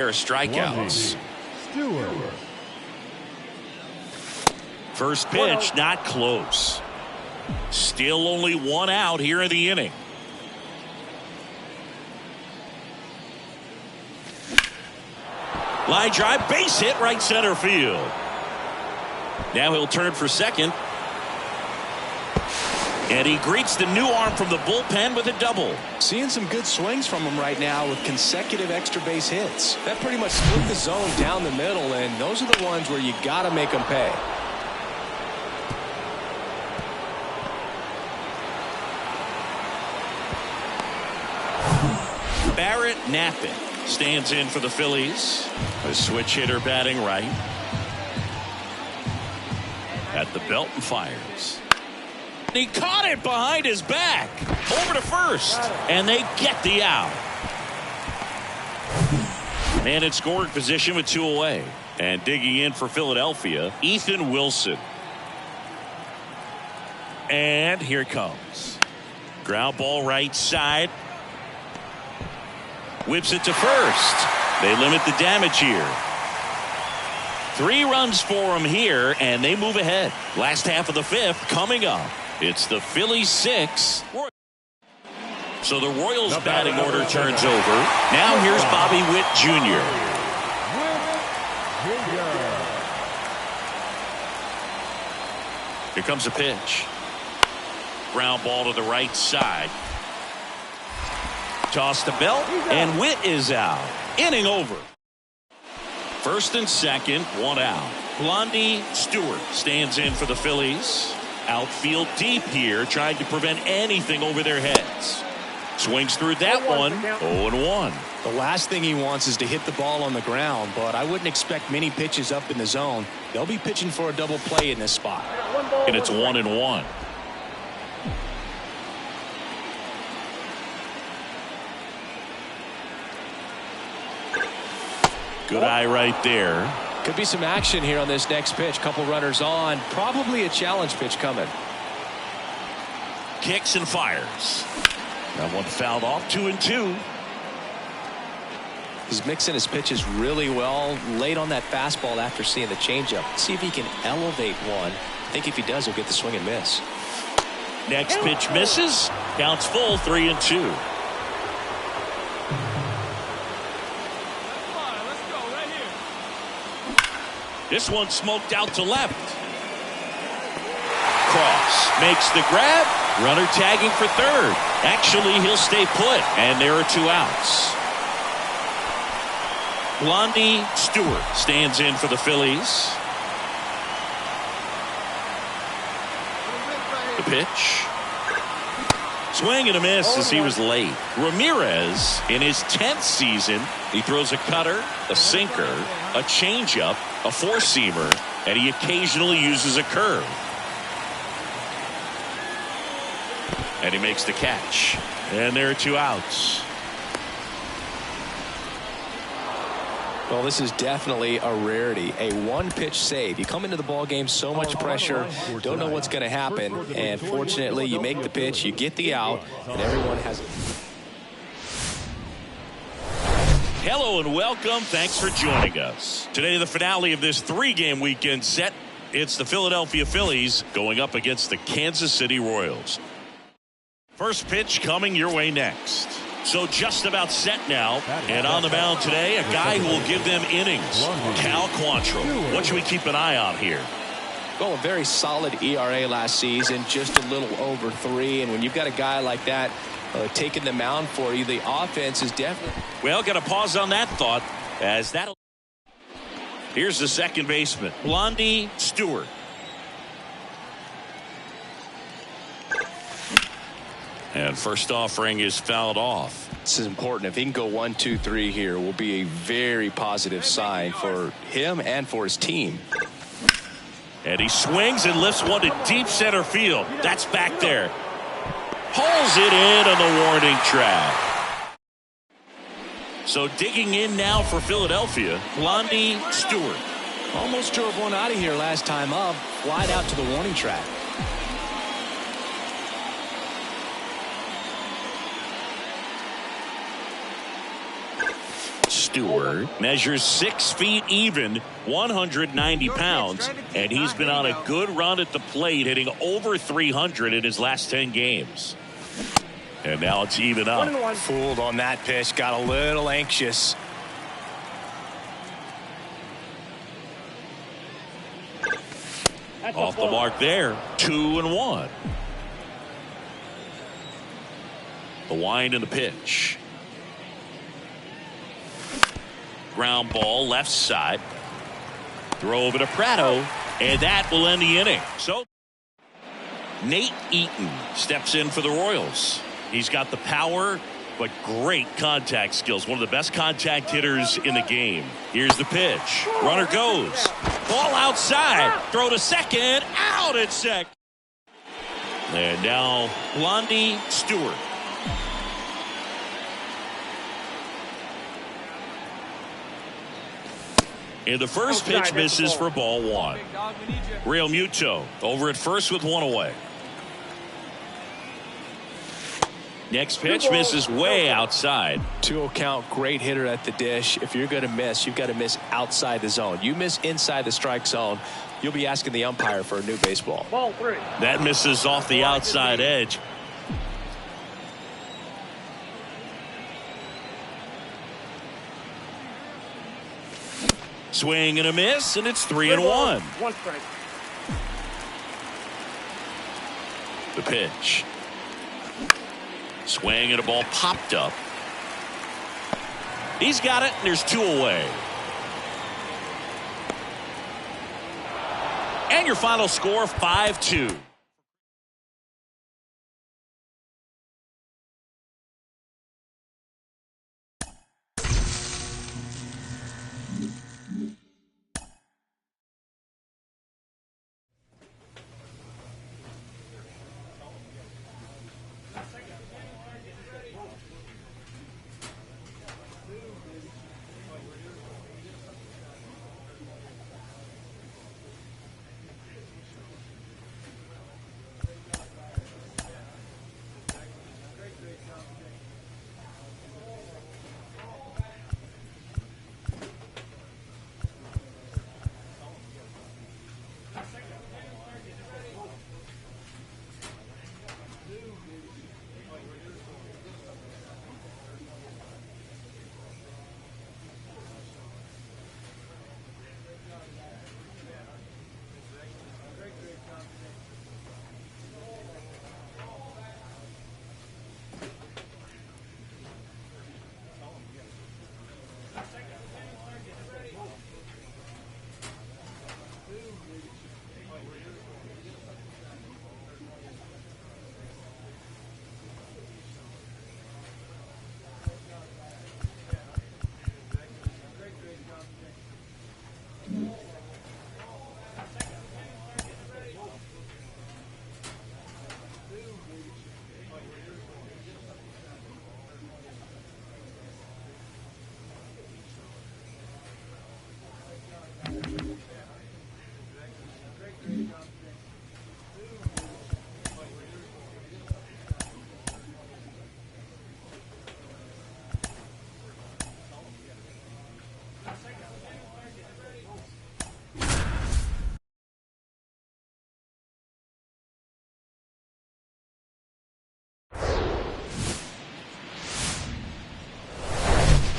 pair of strikeouts. First pitch, not close. Still only one out here in the inning. Line drive, base hit, right center field. Now he'll turn for second. And he greets the new arm from the bullpen with a double. Seeing some good swings from him right now with consecutive extra base hits. That pretty much split the zone down the middle, and those are the ones where you got to make them pay. Barrett Knappin stands in for the Phillies. A switch hitter batting right. At the belt and fires. He caught it behind his back. Over to first. And they get the out. Man in scoring position with 2 away. And digging in for Philadelphia, Ethan Wilson. And here it comes. Ground ball right side. Whips it to first. They limit the damage here. 3 runs for him here, and they move ahead. Last half of the 5th coming up. It's the Phillies 6. So the Royals batting order turns over. Now here's Bobby Witt Jr. Here comes a pitch. Ground ball to the right side. Toss the belt, and Witt is out. Inning over. First and second, 1 out. Blondie Stewart stands in for the Phillies. Outfield deep here, trying to prevent anything over their heads. Swings through that one, 0-1. The last thing he wants is to hit the ball on the ground, but I wouldn't expect many pitches up in the zone. They'll be pitching for a double play in this spot. And it's 1-1. Good eye right there. Could be some action here on this next pitch. Couple runners on. Probably a challenge pitch coming. Kicks and fires. That one fouled off. 2-2. He's mixing his pitches really well. Late on that fastball after seeing the changeup. See if he can elevate one. I think if he does, he'll get the swing and miss. Next pitch misses. Counts full. 3-2. This one smoked out to left. Cross makes the grab. Runner tagging for third. Actually, he'll stay put. And there are 2 outs. Blondie Stewart stands in for the Phillies. The pitch. Swing and a miss as he was late. Ramirez, in his 10th season, he throws a cutter, a sinker, a changeup, a 4-seamer, and he occasionally uses a curve. And he makes the catch. And there are 2 outs. Well, this is definitely a rarity. A 1-pitch save. You come into the ball game, so much pressure, don't know what's going to happen, and fortunately you make the pitch, you get the out, and everyone has. Hello and welcome. Thanks for joining us. Today, the finale of this 3-game weekend set. It's the Philadelphia Phillies going up against the Kansas City Royals. First pitch coming your way next. So just about set now, and on the mound today, a guy who will give them innings, Cal Quantrill. What should we keep an eye on here? Well, a very solid ERA last season, just a little over 3, and when you've got a guy like that taking the mound for you, the offense is definitely. Well, got to pause on that thought, as that. Here's the second baseman, Blondie Stewart. And first offering is fouled off. This is important. If he can go 1, 2, 3 here, will be a very positive sign for him and for his team. And he swings and lifts one to deep center field. That's back there. Pulls it in on the warning track. So digging in now for Philadelphia, Blondie Stewart. Almost drove one out of here last time up. Flied out to the warning track. Stewart measures 6 feet even, 190 pounds, and he's been on a good run at the plate, hitting over 300 in his last 10 games. And now it's even up. Fooled on that pitch, got a little anxious. Off the mark there, 2-1. The wind and the pitch. Ground ball left side. Throw over to Prado, and that will end the inning. So Nate Eaton steps in for the Royals. He's got the power, but great contact skills. One of the best contact hitters in the game. Here's the pitch. Runner goes. Ball outside. Throw to second. Out at second. And now Blondie Stewart. And the first pitch misses for ball one. Real Muto over at first with one away. Next pitch misses way outside. 2-0 count, great hitter at the dish. If you're going to miss, you've got to miss outside the zone. You miss inside the strike zone, you'll be asking the umpire for a new baseball. Ball 3. That misses off the outside edge. Swing and a miss, and it's 3-1. 1 strike. The pitch. Swing and a ball popped up. He's got it, and there's 2 away. And your final score, 5-2.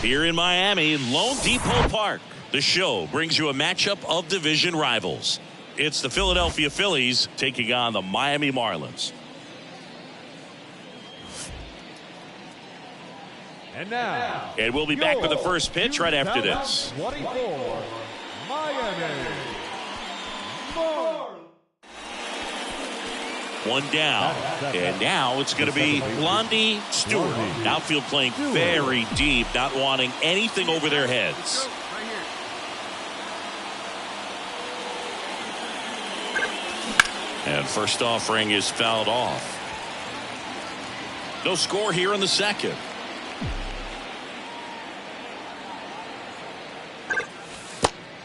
Here in Miami, Lone Depot Park, the show brings you a matchup of division rivals. It's the Philadelphia Phillies taking on the Miami Marlins. And we'll be back with the first pitch right after this. 24, Miami Marlins. One down, and now it's going to be Blondie Stewart. Outfield playing very deep, not wanting anything over their heads. And first offering is fouled off. No score here in the second.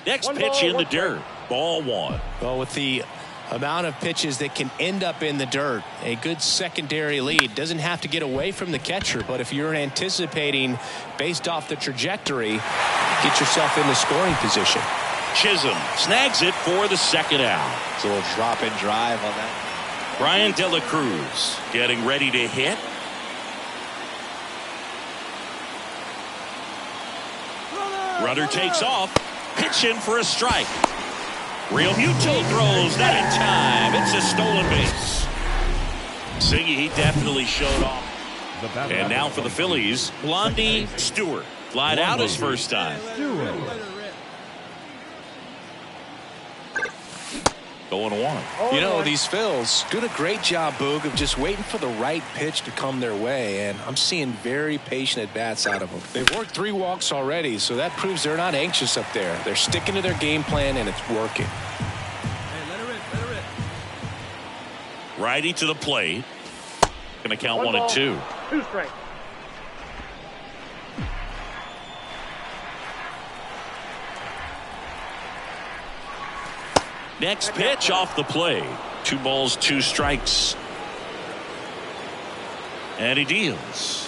Next pitch in the dirt. Ball 1. Well, with the amount of pitches that can end up in the dirt. A good secondary lead. Doesn't have to get away from the catcher, but if you're anticipating based off the trajectory, get yourself in the scoring position. Chisholm snags it for the second out. It's a little drop and drive on that. Brian De La Cruz getting ready to hit. Runner takes off. Pitch in for a strike. Real Muto throws that in time. It's a stolen base. Siggy, he definitely showed off. And now for the Phillies, Blondie Stewart. Flied out his first time. Going one. You know, these Phils doing a great job, Boog, of just waiting for the right pitch to come their way, and I'm seeing very patient at-bats out of them. They've worked 3 walks already, so that proves they're not anxious up there. They're sticking to their game plan, and it's working. Hey, let her rip. Righty to the plate. Going to count 1 and 2. 2 strikes. Next pitch off the plate. 2 balls, 2 strikes. And he deals.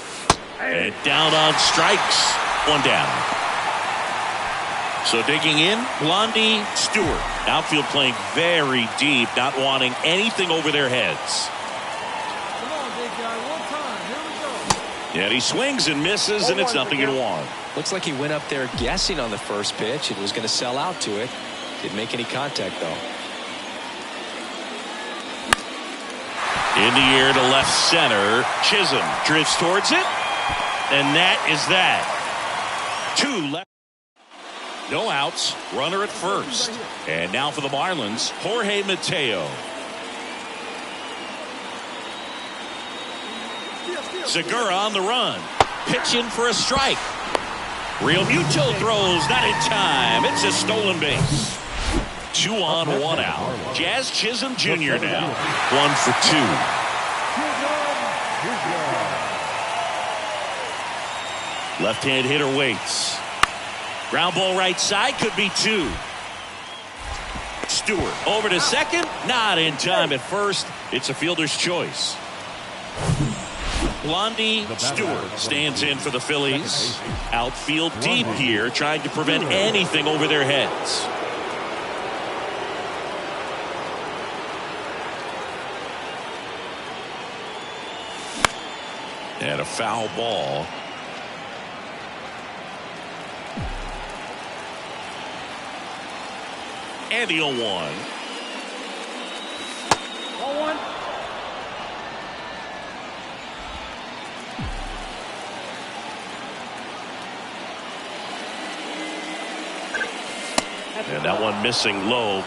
And down on strikes. 1 down. So digging in, Blondie Stewart. Outfield playing very deep, not wanting anything over their heads. Come on, big guy. 1 time. Here we go. And he swings and misses, and it's 0-1. Looks like he went up there guessing on the first pitch and was going to sell out to it. Didn't make any contact, though. In the air to left center. Chisholm drifts towards it. And that is that. 2 left. No outs. Runner at first. And now for the Marlins, Jorge Mateo. Segura on the run. Pitching for a strike. Real Muto throws that in time. It's a stolen base. 2 on, 1 out. Jazz Chisholm Jr. now. 1 for 2. Left-hand hitter waits. Ground ball right side, could be 2. Stewart over to second. Not in time at first. It's a fielder's choice. Blondie Stewart stands in for the Phillies. Outfield deep here, trying to prevent anything over their heads. And a foul ball. And the 0-1. 0-1. And that one missing low.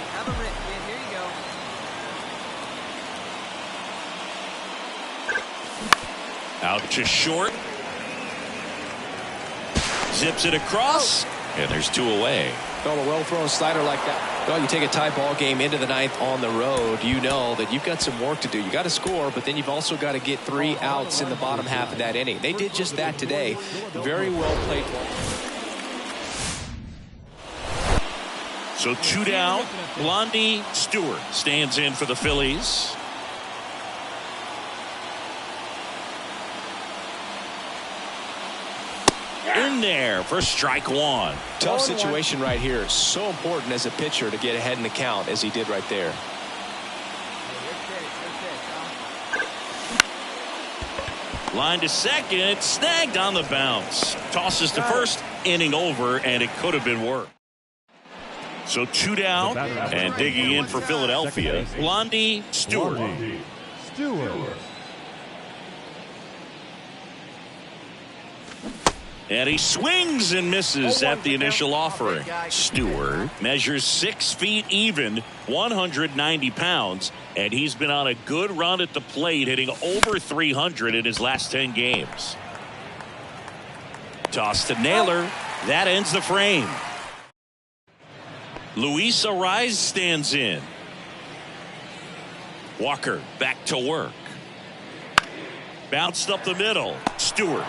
Have a rip, kid. Here you go. Out to short. Zips it across. And there's 2 away. Well, a well-thrown slider like that. Well, you take a tie ball game into the 9th on the road, you know that you've got some work to do. You got to score, but then you've also got to get 3 outs in the bottom half of that inning. They did just that today. Very well played. So 2 down. Blondie Stewart stands in for the Phillies. In there for strike 1. Tough situation right here. So important as a pitcher to get ahead in the count as he did right there. Line to second. Snagged on the bounce. Tosses to first. Inning over, and it could have been worse. So 2 down, and digging in for Philadelphia, Blondie Stewart. And he swings and misses at the initial offering. Stewart measures 6 feet even, 190 pounds, and he's been on a good run at the plate, hitting over 300 in his last 10 games. Toss to Naylor. That ends the frame. Luis Ariz stands in. Walker back to work. Bounced up the middle. Stewart.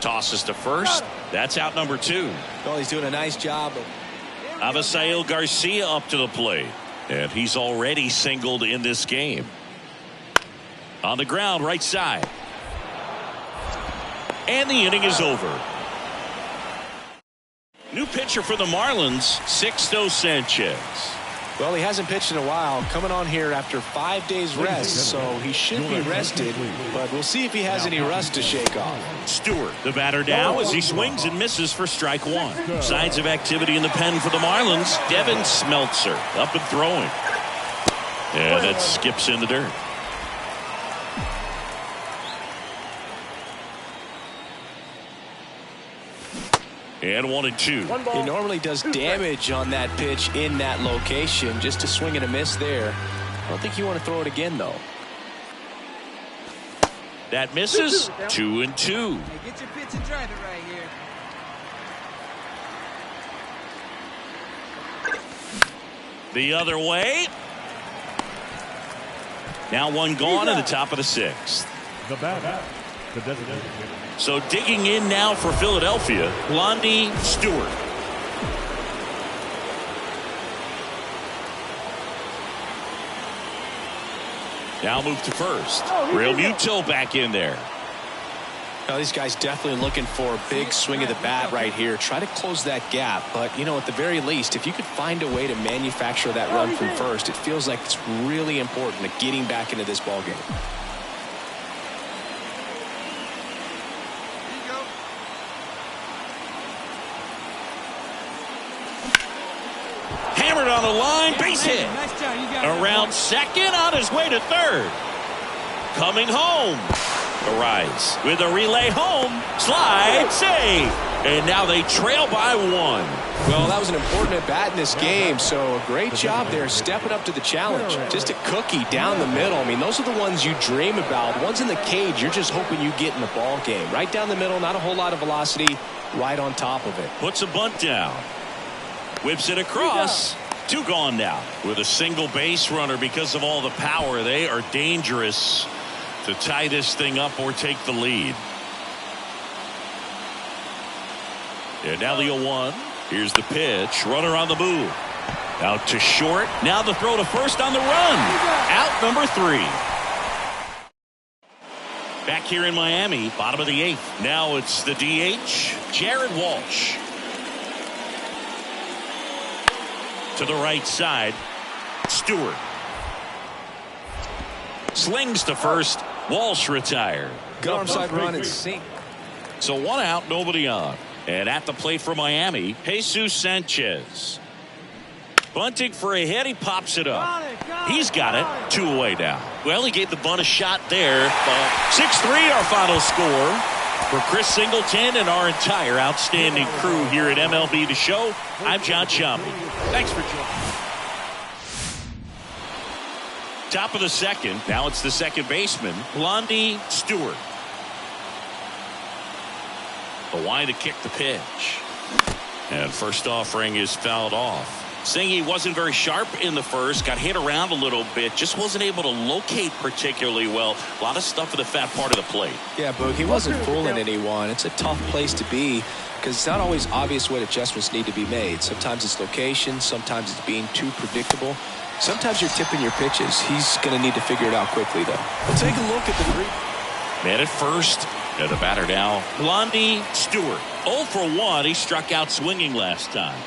Tosses to first. That's out number 2. Well, he's doing a nice job of Avisail Garcia up to the plate. And he's already singled in this game. On the ground, right side. And the inning is over. New pitcher for the Marlins, Sixto Sanchez. Well, he hasn't pitched in a while, coming on here after 5 days rest, so he should be rested, but we'll see if he has any rust to shake off. Stewart, the batter now as he swings and misses for strike 1. Signs of activity in the pen for the Marlins. Devin Smeltzer up and throwing. And that skips in the dirt. And 1-2. He normally does damage on that pitch in that location. Just a swing and a miss there. I don't think you want to throw it again, though. That misses. 2-2. Hey, get your pitch and drive it right here. The other way. Now one gone in the top of the 6th. The batter, the designated. So digging in now for Philadelphia, Blondie Stewart. Now move to first. Real Muto back in there. Now, these guys definitely looking for a big swing of the bat right here. Try to close that gap. But, you know, at the very least, if you could find a way to manufacture that run from first, it feels like it's really important to getting back into this ball game. Hammered on the line, base hit. Around second, on his way to third. Coming home. Arise with a relay home. Slide, save. And now they trail by 1. Well, that was an important at bat in this game, so a great job there stepping up to the challenge. Just a cookie down the middle. I mean, those are the ones you dream about. Ones in the cage, you're just hoping you get in the ball game. Right down the middle, not a whole lot of velocity, right on top of it. Puts a bunt down. Whips it across. 2 gone now. With a single base runner because of all the power, they are dangerous to tie this thing up or take the lead. And now the 0-1. Here's the pitch. Runner on the move. Out to short. Now the throw to first on the run. Out number 3. Back here in Miami, bottom of the 8th. Now it's the DH, Jared Walsh. To the right side, Stewart. Slings to first. Walsh retired. Good arm side run and sink. So 1 out, nobody on. And at the plate for Miami, Jesus Sanchez. Bunting for a hit, he pops it up. He's got it. 2 away now. Well, he gave the bunt a shot there. 6-3 our final score. For Chris Singleton and our entire outstanding crew here at MLB The Show, I'm John Sciambi. Thanks for joining. Top of the 2nd. Now it's the second baseman, Blondie Stewart. The line to kick the pitch. And first offering is fouled off. Singy wasn't very sharp in the first, got hit around a little bit, just wasn't able to locate particularly well. A lot of stuff in the fat part of the plate. Yeah, Boog, he wasn't fooling anyone. It's a tough place to be because it's not always obvious what adjustments need to be made. Sometimes it's location, sometimes it's being too predictable. Sometimes you're tipping your pitches. He's going to need to figure it out quickly, though. We'll take a look at the 3. Man at first. And the batter now, Blondie Stewart. 0 for 1. He struck out swinging last time.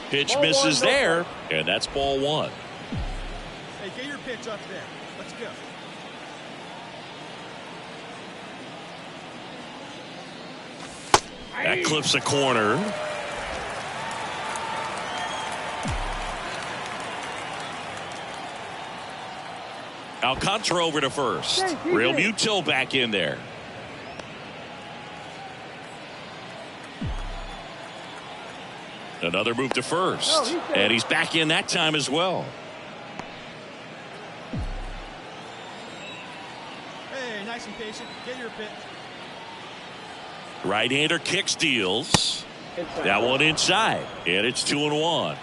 Pitch misses there, and that's ball 1. Hey, get your pitch up there. Let's go. That clips a corner. Alcantara over to first. Real Muto back in there. Another move to first. And he's back in that time as well. Hey, nice and patient. Get your pitch. Right-hander kicks, deals. That one inside. And it's 2-1.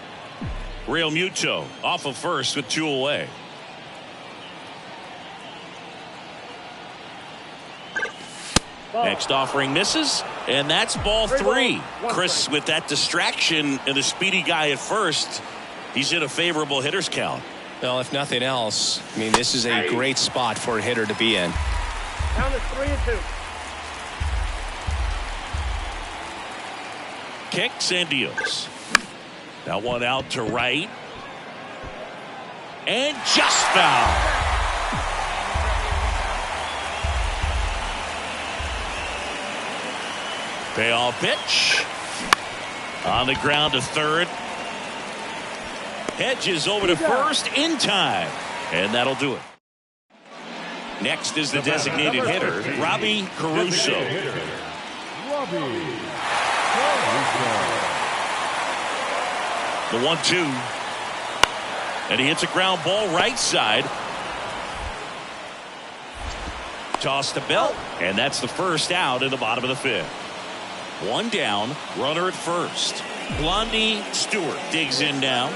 Real Muto off of first with 2 away. Next offering misses, and that's ball 3. Chris, with that distraction and the speedy guy at first, he's in a favorable hitter's count. Well, if nothing else, I mean, this is a great spot for a hitter to be in. Down to 3-2. Kicks and deals. That one out to right. And just foul. Payoff pitch. On the ground to third. Hedges over to first in time. And that'll do it. Next is the designated hitter, Robbie Caruso. The 1-2. And he hits a ground ball right side. Toss to Belt. And that's the first out in the bottom of the 5th. One down, runner at first. Blondie Stewart digs in now.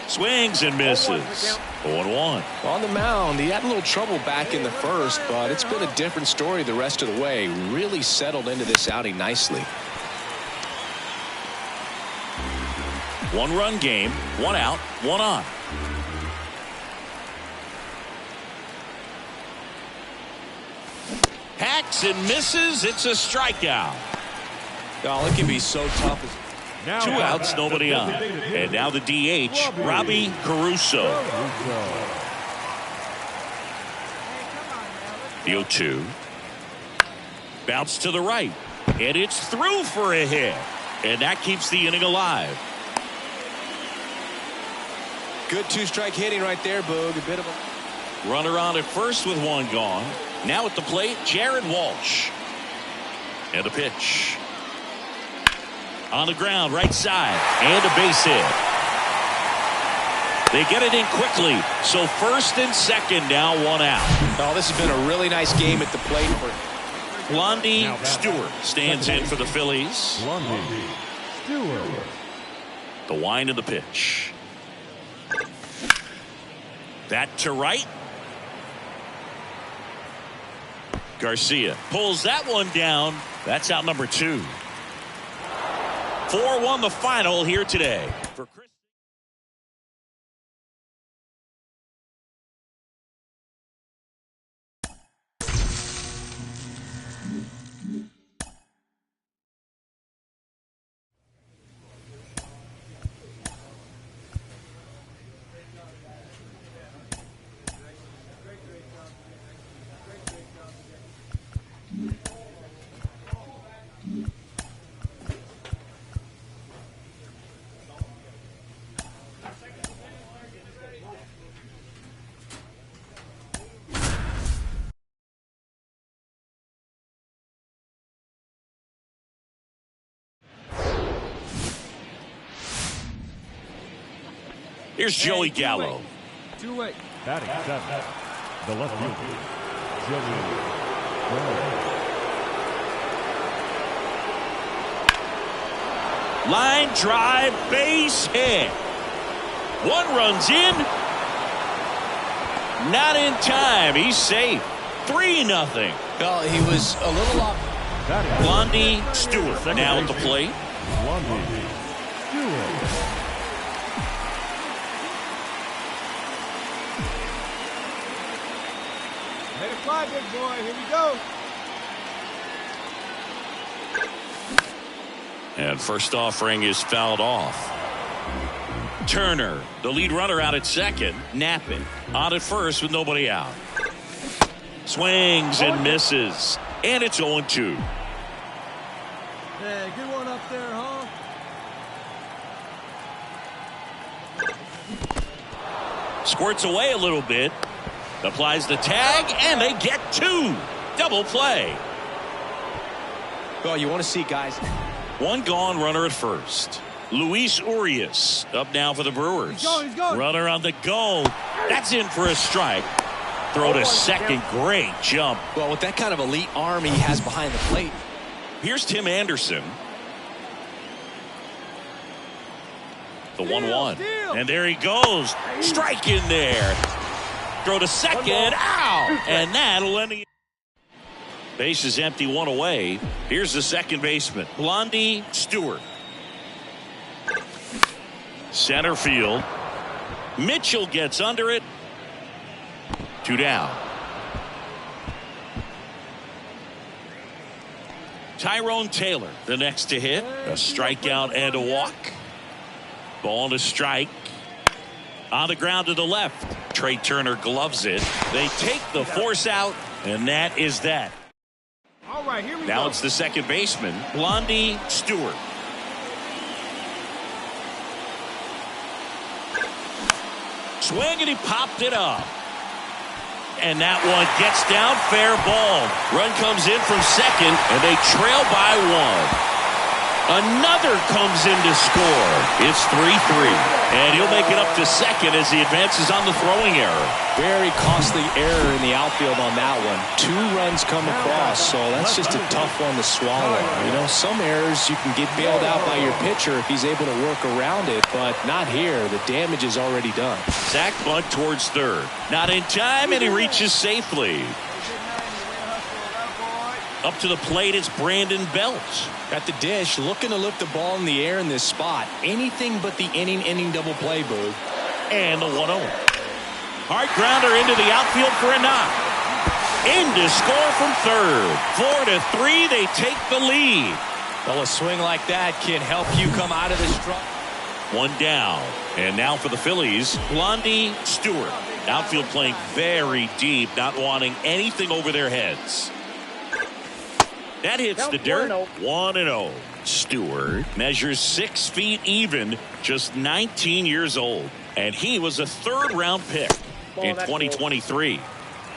Swings and misses. 0-1. On the mound, he had a little trouble back in the first, but it's been a different story the rest of the way. Really settled into this outing nicely. 1-run game, 1 out, 1 on. Hacks and misses. It's a strikeout. Oh, it can be so tough. 2 outs, nobody on. And now the DH, Robbie Caruso. The 0-2. Bounce to the right. And it's through for a hit. And that keeps the inning alive. Good 2-strike hitting right there, Boog. A bit of a runner on at first with 1 gone. Now at the plate, Jared Walsh. And the pitch. On the ground, right side. And a base hit. They get it in quickly. So first and second, now 1 out. Oh, this has been a really nice game at the plate for Blondie Stewart stands in for the Phillies. Blondie Stewart. The wind of the pitch. That to right. Garcia pulls that one down. That's out number 2. 4-1 the final here today. For Chris. Here's Joey Gallo. 2-8. Batting 7. The left fielder, Joey Gallo. Line drive, base hit. 1 runs in. Not in time. He's safe. 3-0. Well, he was a little off. Blondie Stewart now at the plate. Blondie Stewart. Let it fly, big boy. Here we go. And first offering is fouled off. Turner, the lead runner, out at second. Napping on at first with nobody out. Swings and misses. And it's 0-2. Yeah, good one up there, huh? Squirts away a little bit. Applies the tag, and they get 2. Double play. Well, you want to see guys. 1 gone, runner at first. Luis Urias up now for the Brewers. He's going. Runner on the go. That's in for a strike. Throw to second. Great jump. Well, with that kind of elite arm he has behind the plate. Here's Tim Anderson. The 1-1. And there he goes. Strike in there. Throw to second. Ow! And that'll end the base is empty, one away. Here's the second baseman, Blondie Stewart. Center field. Mitchell gets under it. 2 down. Tyrone Taylor, the next to hit. A strikeout and a walk. Ball to strike. On the ground to the left. Trey Turner gloves it. They take the force out, and that is that. All right, here we go. Now it's the second baseman, Blondie Stewart. Swing, and he popped it up. And that one gets down, fair ball. Run comes in from second, and they trail by 1. Another comes in to score. It's 3-3. And he'll make it up to second as he advances on the throwing error. Very costly error in the outfield on that one. 2 runs come across, so that's just a tough one to swallow. You know, some errors you can get bailed out by your pitcher if he's able to work around it, but not here. The damage is already done. Zach bunt towards third. Not in time, and he reaches safely. Up to the plate, it's Brandon Belt. At the dish, looking to lift the ball in the air in this spot. Anything but the inning double play, Boog. And the 1-0. Hard grounder into the outfield for a knock. In to score from third. 4-3, they take the lead. Well, a swing like that can help you come out of this struggle. 1 down. And now for the Phillies, Blondie Stewart. Outfield playing very deep, not wanting anything over their heads. That hits the dirt. 1-0. Stewart measures 6 feet even, just 19 years old. And he was a third-round pick in 2023.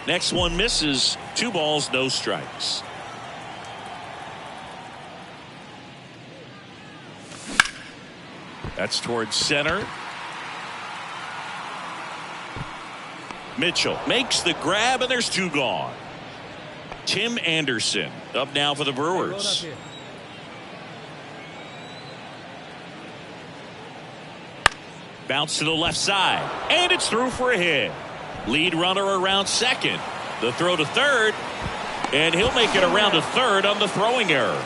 Next one misses. 2 balls, no strikes. That's towards center. Mitchell makes the grab, and there's 2 gone. Tim Anderson up now for the Brewers. Bounce to the left side, and it's through for a hit. Lead runner around second. The throw to third, and he'll make it around to third on the throwing error.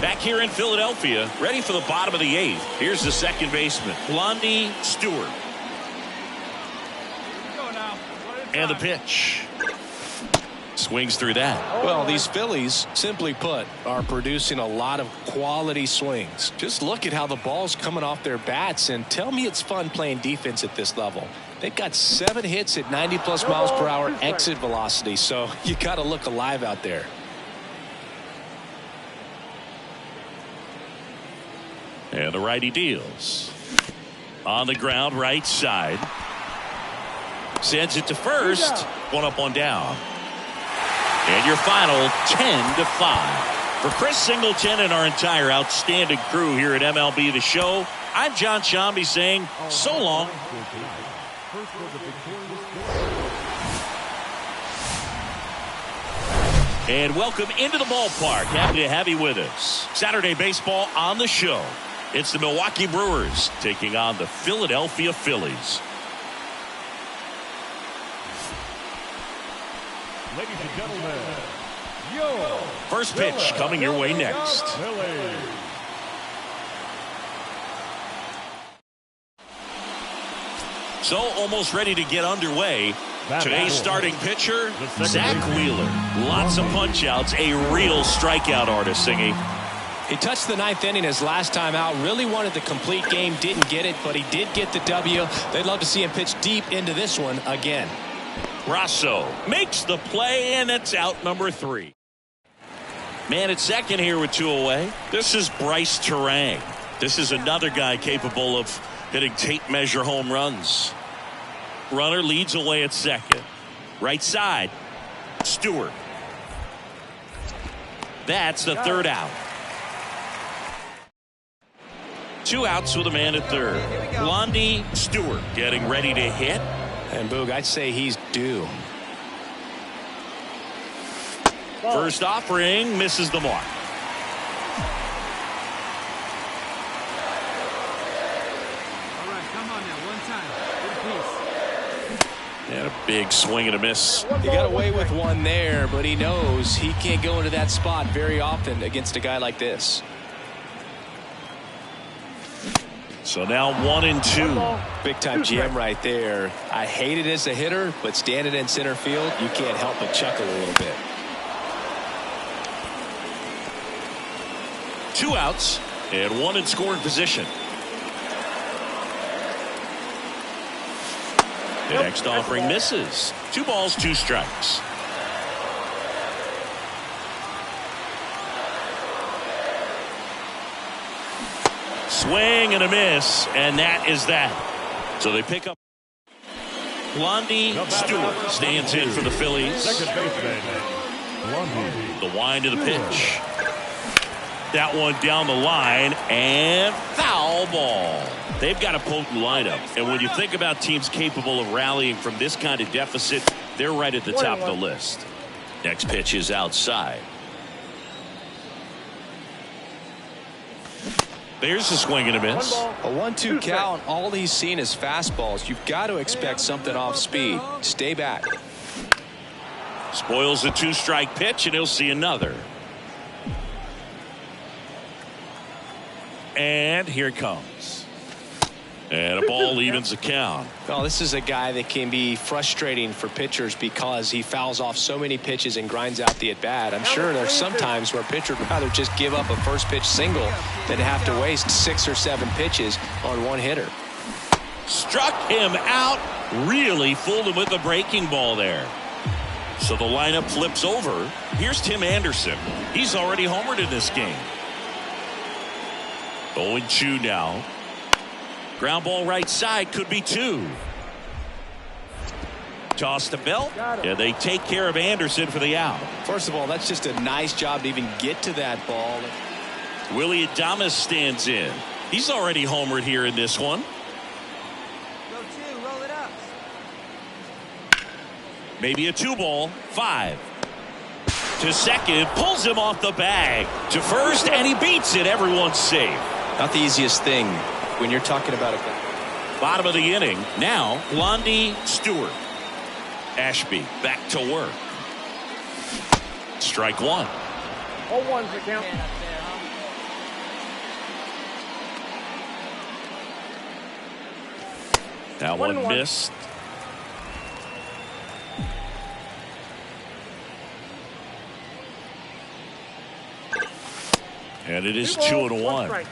Back here in Philadelphia, ready for the bottom of the 8th. Here's the second baseman, Blondie Stewart. And the pitch. Swings through that. Well, these Phillies, simply put, are producing a lot of quality swings. Just look at how the ball's coming off their bats, and tell me it's fun playing defense at this level. They've got 7 hits at 90+ miles per hour exit velocity, so you got to look alive out there. And the righty deals. On the ground, right side. Sends it to first. 1 up, 1 down. And your final 10-5. For Chris Singleton and our entire outstanding crew here at MLB The Show, I'm John Shambi saying so long. And welcome into the ballpark. Happy to have you with us. Saturday baseball on the show. It's the Milwaukee Brewers taking on the Philadelphia Phillies. Ladies and gentlemen, First pitch coming your way next. So almost ready to get underway. Today's starting pitcher, Zach Wheeler. Lots of punch outs, a real strikeout artist, Singy. He touched the 9th inning his last time out. Really wanted the complete game, didn't get it, but he did get the W. They'd love to see him pitch deep into this one again. Rosso makes the play, and it's out number 3. Man at second here with 2 away. This is Bryce Terang. This is another guy capable of hitting tape measure home runs. Runner leads away at second. Right side, Stewart. That's the 3rd out. 2 outs with a man at 3rd. Blondie Stewart getting ready to hit. And Boog, I'd say he's due. First offering misses the mark. All right, come on now, one time. Good piece. And a big swing and a miss. He got away with one there, but he knows he can't go into that spot very often against a guy like this. So now 1-2. Big time GM right there. I hate it as a hitter, but standing in center field, you can't help but chuckle a little bit. 2 outs and 1 in scoring position. The next offering misses. 2 balls, 2 strikes. Swing and a miss, and that is that. So they pick up. Blondie Stewart stands in for the Phillies. The wind of the pitch. That one down the line, and foul ball. They've got a potent lineup, and when you think about teams capable of rallying from this kind of deficit, they're right at the top of the list. Next pitch is outside. There's a swing and a miss. A 1-2 count. All he's seen is fastballs. You've got to expect something off speed. Stay back. Spoils the 2-strike pitch, and he'll see another. And here it comes. And a ball evens the count. Well, this is a guy that can be frustrating for pitchers because he fouls off so many pitches and grinds out the at-bat. I'm sure there's some times where a pitcher would rather just give up a first-pitch single than have to waste 6 or 7 pitches on one hitter. Struck him out. Really fooled him with the breaking ball there. So the lineup flips over. Here's Tim Anderson. He's already homered in this game. 0-2 now. Ground ball right side, could be 2. Toss to Belt, and they take care of Anderson for the out. First of all, that's just a nice job to even get to that ball. Willie Adames stands in. He's already homered here in this one. Go 2, roll it up. Maybe a 2-ball, 5. To second, pulls him off the bag. To first, and he beats it. Everyone's safe. Not the easiest thing when you're talking about a bottom of the inning. Now, Blondie Stewart. Ashby back to work. Strike 1. 0-1's the count. That one missed. And it is 2-1.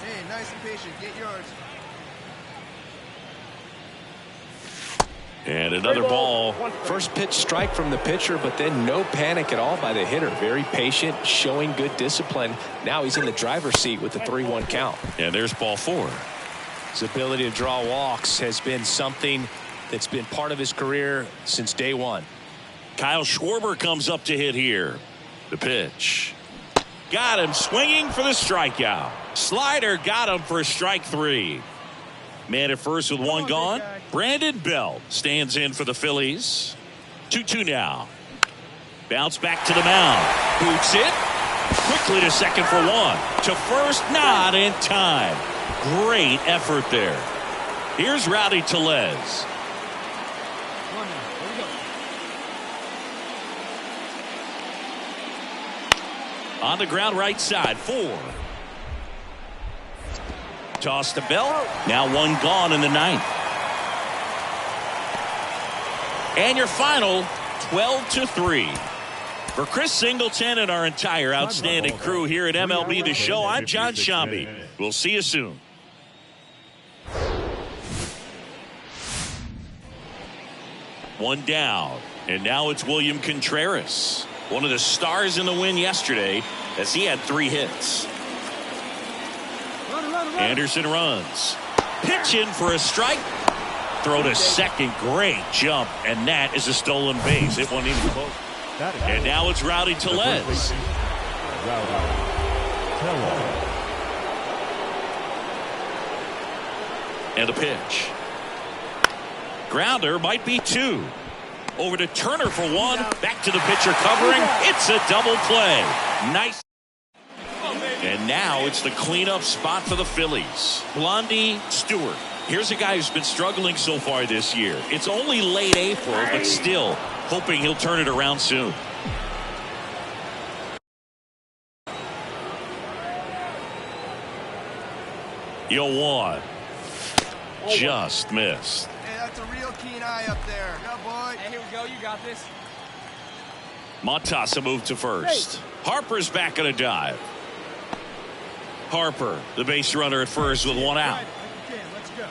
Hey, nice and patient. Get yours. And another ball. First pitch strike from the pitcher, but then no panic at all by the hitter. Very patient, showing good discipline. Now he's in the driver's seat with the 3-1 count. And there's ball 4. His ability to draw walks has been something that's been part of his career since day one. Kyle Schwarber comes up to hit here. The pitch. Got him swinging for the strikeout. Slider got him for strike 3. Man at first with 1 gone. Brandon Belt stands in for the Phillies. 2-2 now. Bounce back to the mound. Boots it. Quickly to second for 1. To first, not in time. Great effort there. Here's Rowdy Tellez. On the ground right side, 4. Toss to Belt. Now 1 gone in the 9th. And your final 12-3. For Chris Singleton and our entire outstanding crew here at MLB The Show, I'm John Shambi. We'll see you soon. One down, and now it's William Contreras, one of the stars in the win yesterday, as he had 3 hits. Anderson runs. Pitch in for a strike. Throw to second. Great jump. And that is a stolen base. It went into both. And now it's Rowdy Tellez. And the pitch. Grounder might be 2. Over to Turner for 1. Back to the pitcher covering. It's a double play. Nice. And now it's the cleanup spot for the Phillies. Blondie Stewart Here's a guy who's been struggling so far this year. It's only late April, but still hoping he'll turn it around soon. Yo, one. Just missed. Hey, that's a real keen eye up there. Yeah, boy. Hey, here we go. You got this. Montasa moved to first. Harper's back on a dive. Harper, the base runner at first with one out. Let's go.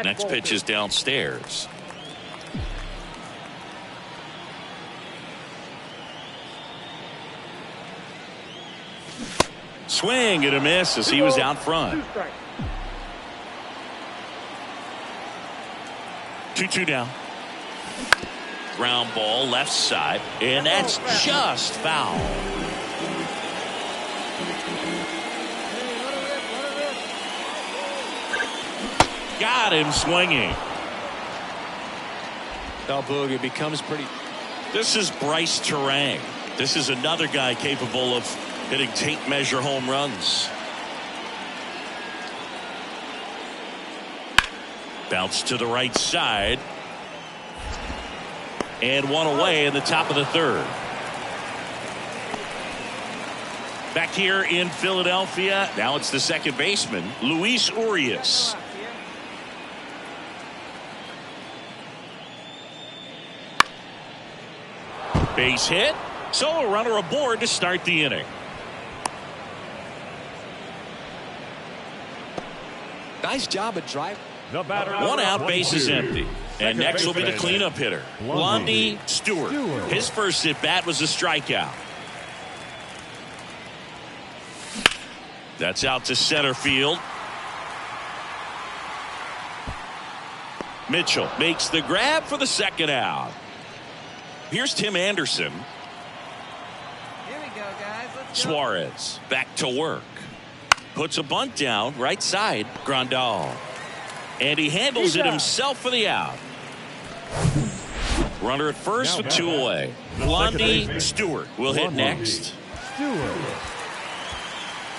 Next pitch is downstairs. Swing and a miss as he was out front. 2-2 down. Ground ball left side, and that's just foul. Got him swinging. Now, Boog, it becomes pretty. This is Bryce Terang. This is another guy capable of hitting tape measure home runs. Bounce to the right side. And one away in the top of the third. Back here in Philadelphia. Now it's the second baseman, Luis Urias. Base hit. So a runner aboard to start the inning. Nice job at driving. One out, base is empty. And next will be the cleanup hitter, Blondie Stewart. His first at bat was a strikeout. That's out to center field. Mitchell makes the grab for the second out. Here's Tim Anderson. Here we go, guys. Let's go. Suarez back to work. Puts a bunt down right side. Grandal. And he handles it himself for the out. Runner at first with two away. Blondie Stewart will hit next.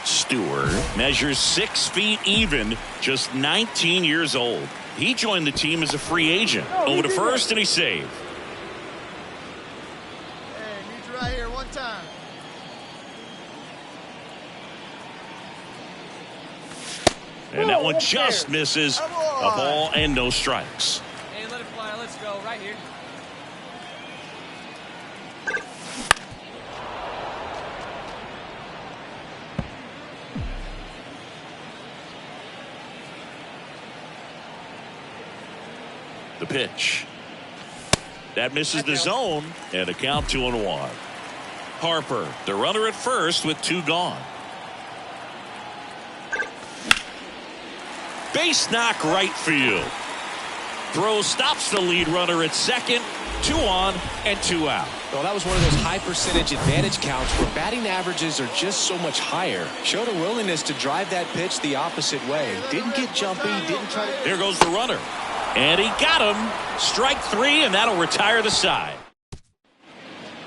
Stewart measures 6 feet even, just 19 years old. He joined the team as a free agent. Over to first, and he saved. Hey, need you right here one time. And that one just misses. A ball and no strikes. Hey, let it fly. Let's go. Right here. The pitch. That misses the zone, and a count 2-1. Harper, the runner at first with 2 gone. Base knock right field. Throw stops the lead runner at second. 2 on and 2 out. Well, that was one of those high percentage advantage counts where batting averages are just so much higher. Showed a willingness to drive that pitch the opposite way. Didn't get jumpy. Didn't try to. There goes the runner. And he got him. Strike 3, and that'll retire the side.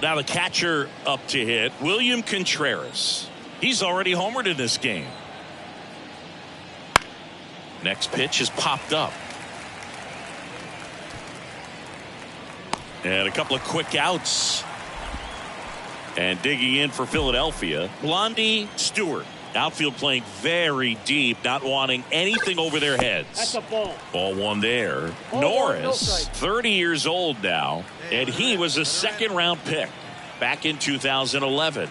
Now the catcher up to hit, William Contreras. He's already homered in this game. Next pitch is popped up. And a couple of quick outs. And digging in for Philadelphia, Blondie Stewart. Outfield playing very deep, not wanting anything over their heads. That's a ball. Ball one there. Ball, Norris, no 30 years old now, and he was a second-round pick back in 2011.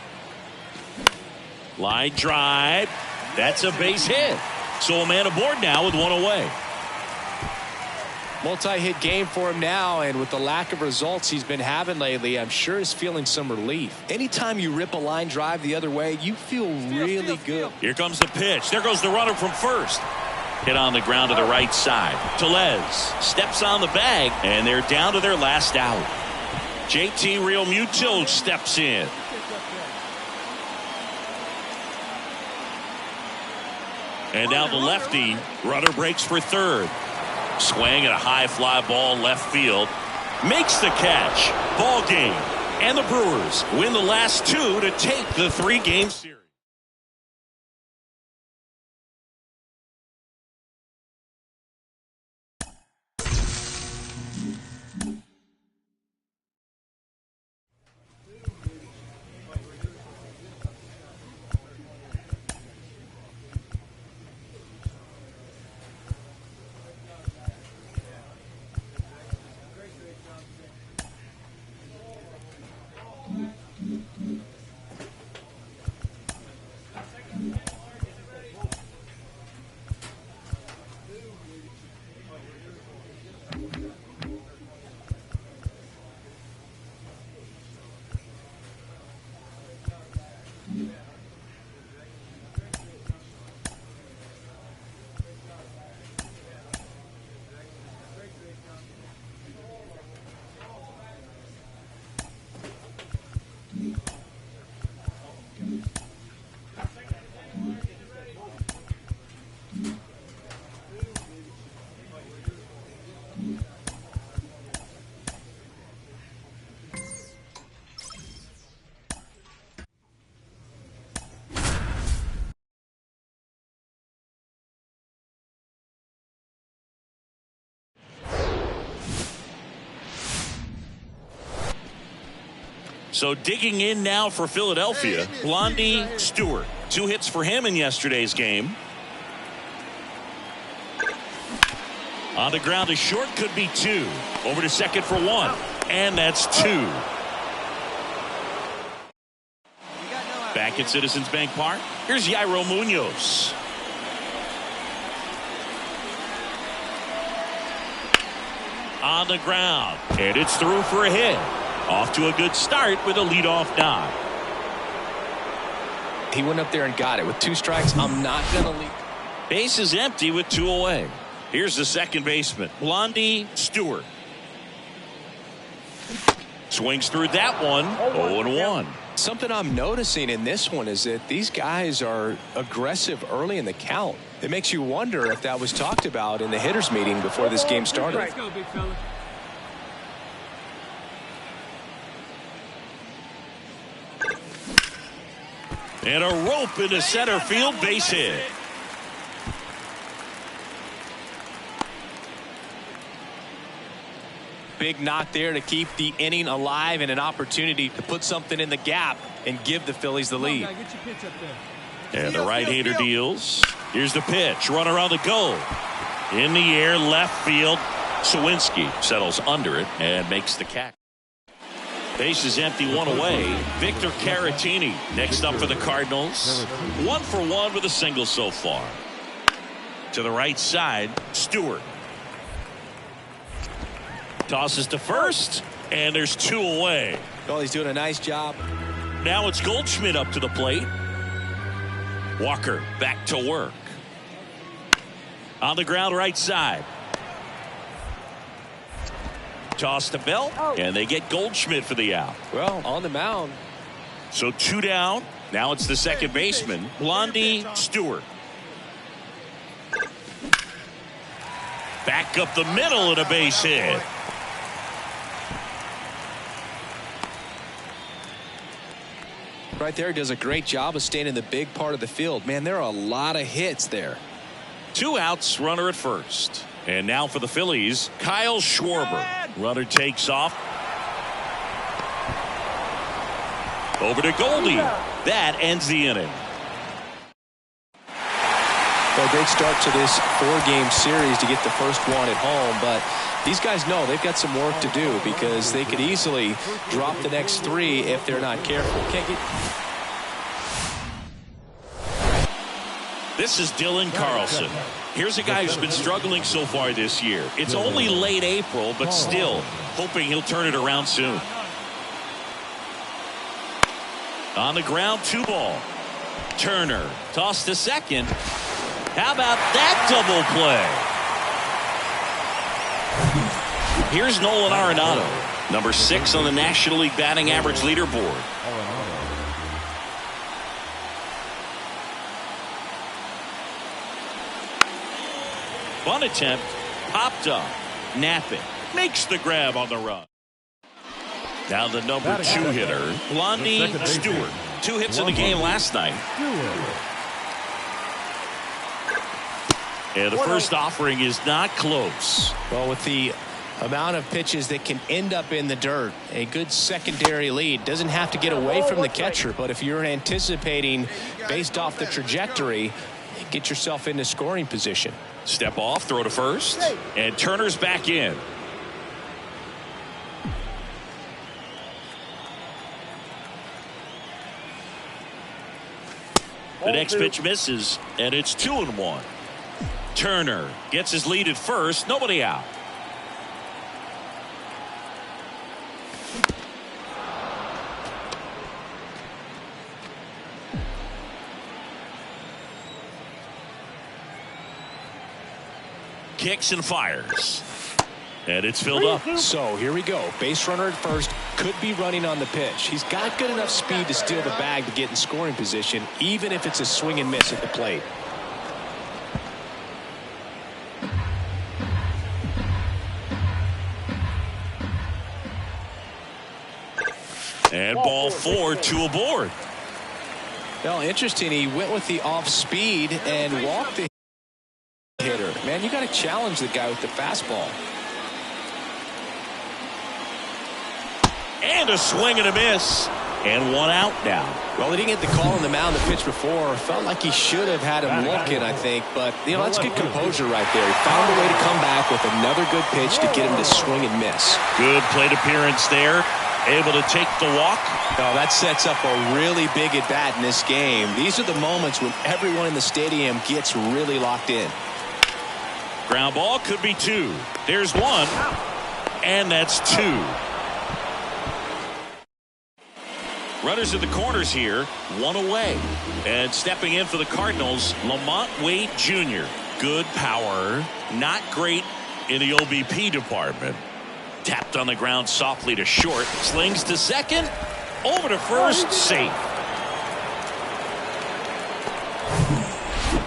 Line drive. That's a base hit. So a man aboard now with 1 away. Multi-hit game for him now, and with the lack of results he's been having lately, I'm sure he's feeling some relief. Anytime you rip a line drive the other way, you feel really good. Here comes the pitch. There goes the runner from first. Hit on the ground to the right side. Tellez steps on the bag, and they're down to their last out. JT Realmuto steps in. And now the lefty. Runner breaks for third. Swing at a high fly ball left field. Makes the catch. Ball game. And the Brewers win the last 2 to take the 3-game series. So digging in now for Philadelphia, Blondie Stewart. 2 hits for him in yesterday's game. On the ground, a short, could be 2. Over to second for 1. And that's 2. Back at Citizens Bank Park, here's Yairo Munoz. On the ground, and it's through for a hit. Off to a good start with a leadoff knock. He went up there and got it. With 2 strikes, I'm not going to leave. Base is empty with 2 away. Here's the second baseman, Blondie Stewart. Swings through that one, 0-1. Something I'm noticing in this one is that these guys are aggressive early in the count. It makes you wonder if that was talked about in the hitters meeting before this game started. Let's go, big fella. And a rope into center field, base hit. Big knock there to keep the inning alive and an opportunity to put something in the gap and give the Phillies the lead. Get your pitch up there. And the right-hander deals. Here's the pitch. Runner on the goal. In the air, left field. Sawinski settles under it and makes the catch. Base is empty, 1 away. Victor Caratini next up for the Cardinals. 1 for 1 with a single so far. To the right side, Stewart. Tosses to first, and there's 2 away. Well, he's doing a nice job. Now it's Goldschmidt up to the plate. Walker back to work. On the ground, right side. Toss to Belt, and they get Goldschmidt for the out. Well, on the mound. So 2 down. Now it's the second baseman, Blondie Stewart. Back up the middle and a base hit. Right there, does a great job of staying in the big part of the field. Man, there are a lot of hits there. 2 outs, runner at first. And now for the Phillies, Kyle Schwarber. Runner takes off. Over to Goldie. That ends the inning. Well, great start to this 4-game series to get the first one at home, but these guys know they've got some work to do because they could easily drop the next 3 if they're not careful. This is Dylan Carlson. Here's a guy who's been struggling so far this year. It's only late April, but still hoping he'll turn it around soon. On the ground, 2 ball. Turner tossed to second. How about that double play? Here's Nolan Arenado, number 6 on the National League batting average leaderboard. Bunt attempt, popped up. Napping makes the grab on the run. Now the number 2 hitter, Blondie Stewart. 2 hits in the game last night. And the first offering is not close. Well, with the amount of pitches that can end up in the dirt, a good secondary lead doesn't have to get away from the catcher, but if you're anticipating based off the trajectory, get yourself into scoring position. Step off, throw to first, and Turner's back in. The next pitch misses, and it's 2-1. Turner gets his lead at first, nobody out. Kicks and fires. And it's filled up. So here we go. Base runner at first, could be running on the pitch. He's got good enough speed to steal the bag to get in scoring position, even if it's a swing and miss at the plate. And ball 4, 2 aboard. Well, interesting. He went with the off speed and walked the hitter. Man, you got to challenge the guy with the fastball. And a swing and a miss. And one out now. Well, he didn't get the call on the mound the pitch before. Felt like he should have had him looking, I think. But, you know, that's good composure right there. He found a way to come back with another good pitch to get him to swing and miss. Good plate appearance there. Able to take the walk. Oh, that sets up a really big at bat in this game. These are the moments when everyone in the stadium gets really locked in. Ground ball could be 2. There's 1. And that's 2. Runners in the corners here, 1 away. And stepping in for the Cardinals, Lamont Wade Jr. Good power, not great in the OBP department. Tapped on the ground softly to short, slings to second, over to first, safe.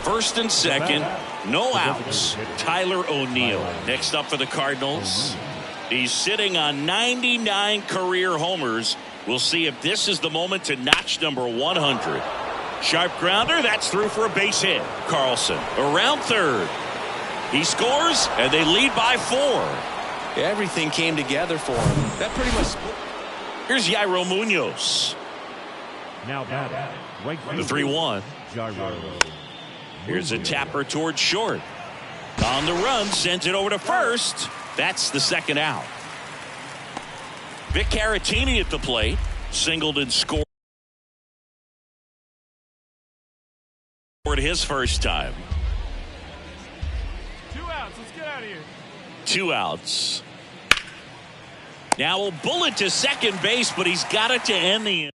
First and second, no outs. Tyler O'Neill next up for the Cardinals. He's sitting on 99 career homers. We'll see if this is the moment to notch number 100. Sharp grounder, that's through for a base hit. Carlson around third. He scores, and they lead by 4. Everything came together for him. That pretty much. Here's Yairo Munoz. Now batting, right The 3-1. Here's a tapper towards short. On the run, sends it over to first. That's the second out. Vic Caratini at the plate. Singled and scored his first time. 2 outs. Let's get out of here. 2 outs. Now a bullet to second base, but he's got it to end the inning.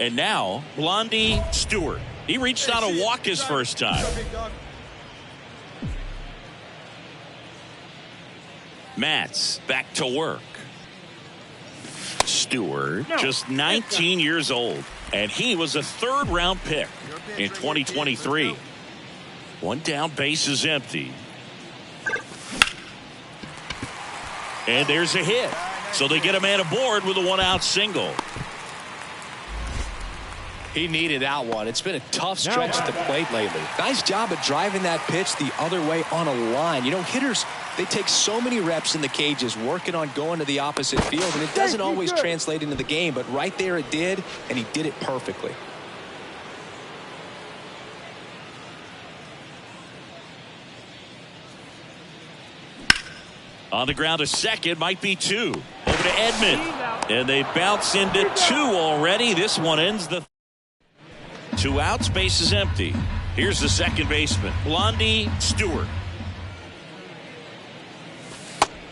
And now Blondie Stewart. He reached out a walk his first time. Matz back to work. Stewart, just 19 years old, and he was a 3rd-round pick in 2023. 1 down, base is empty. And there's a hit. So they get a man aboard with a 1-out single. He needed that one. It's been a tough stretch at the plate lately. Nice job at driving that pitch the other way on a line. You know, hitters, they take so many reps in the cages working on going to the opposite field, and it doesn't always translate into the game, but right there it did, and he did it perfectly. On the ground to second, might be 2. Over to Edman. And they bounce into 2 already. This one ends the 2 outs, base is empty. Here's the second baseman, Blondie Stewart.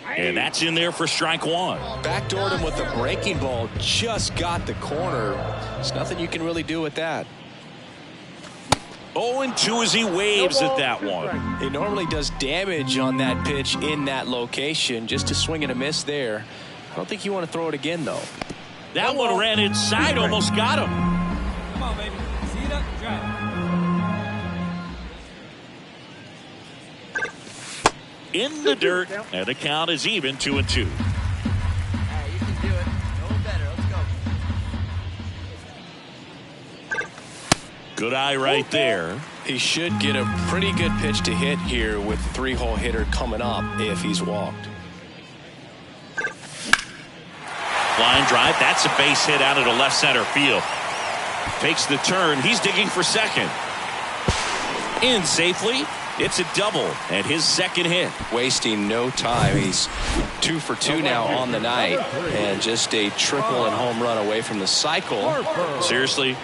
And that's in there for strike 1. Backdoored him with a breaking ball. Just got the corner. There's nothing you can really do with that. 0-2 as he waves at that one. He normally does damage on that pitch in that location. Just a swing and a miss there. I don't think you want to throw it again, though. That one ran inside, almost got him. Come on, baby. See it up, drive. In the dirt, and the count is even, 2-2. Hey, you can do it. No better. Let's go. Good eye right there. He should get a pretty good pitch to hit here with 3-hole hitter coming up if he's walked. Line drive, that's a base hit out of the left center field. Takes the turn, he's digging for second. In safely, it's a double and his second hit. Wasting no time. He's 2 for 2 now on the night, and just a triple and home run away from the cycle. Seriously,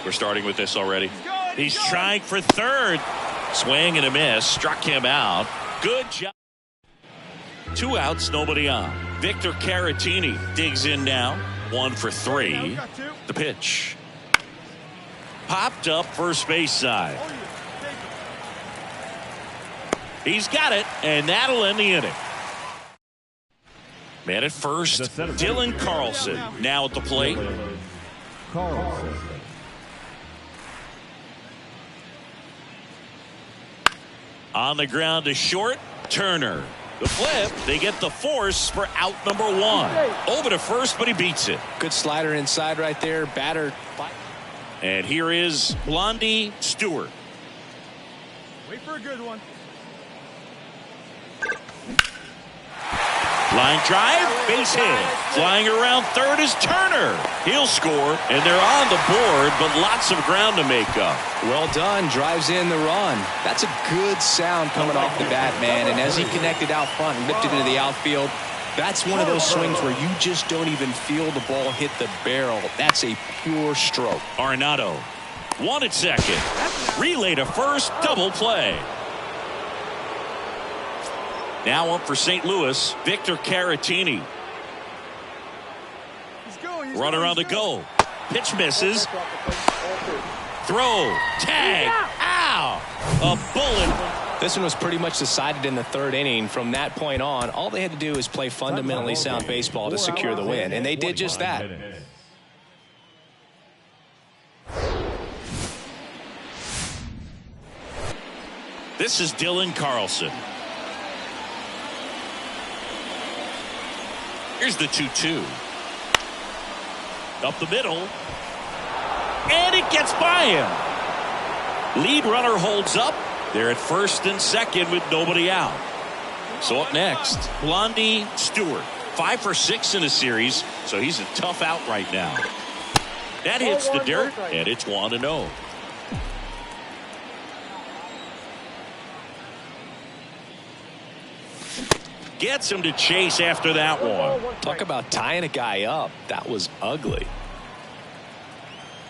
we're starting with this already. He's trying for third. Swing and a miss, struck him out. Good job. 2 outs, nobody on. Victor Caratini digs in now. 1 for 3. The pitch. Popped up first base side. He's got it, and that'll end the inning. Man at first, Dylan Carlson now at the plate. On the ground to short, Turner. The flip, they get the force for out number 1. Over to first, but he beats it. Good slider inside right there. Batter. And here is Blondie Stewart. Wait for a good one. Line drive, base hit. Flying around third is Turner. He'll score, and they're on the board, but lots of ground to make up. Well done. Drives in the run. That's a good sound coming off the bat, man. And as he connected out front and lifted into the outfield, that's one of those swings where you just don't even feel the ball hit the barrel. That's a pure stroke. Arenado wanted second. Relay to first, double play. Now up for St. Louis, Victor Caratini. Runner on the go. Pitch misses. Throw. Tag. Ow. A bullet. This one was pretty much decided in the third inning. From that point on, all they had to do is play fundamentally sound baseball to secure the win, and they did just that. This is Dylan Carlson. Here's the 2-2. Up the middle. And it gets by him. Lead runner holds up. They're at first and second with nobody out. So up next, Blondie Stewart. 5 for 6 in the series, so he's a tough out right now. That hits the dirt, and it's 1-0. Gets him to chase after that one. Talk about tying a guy up. That was ugly.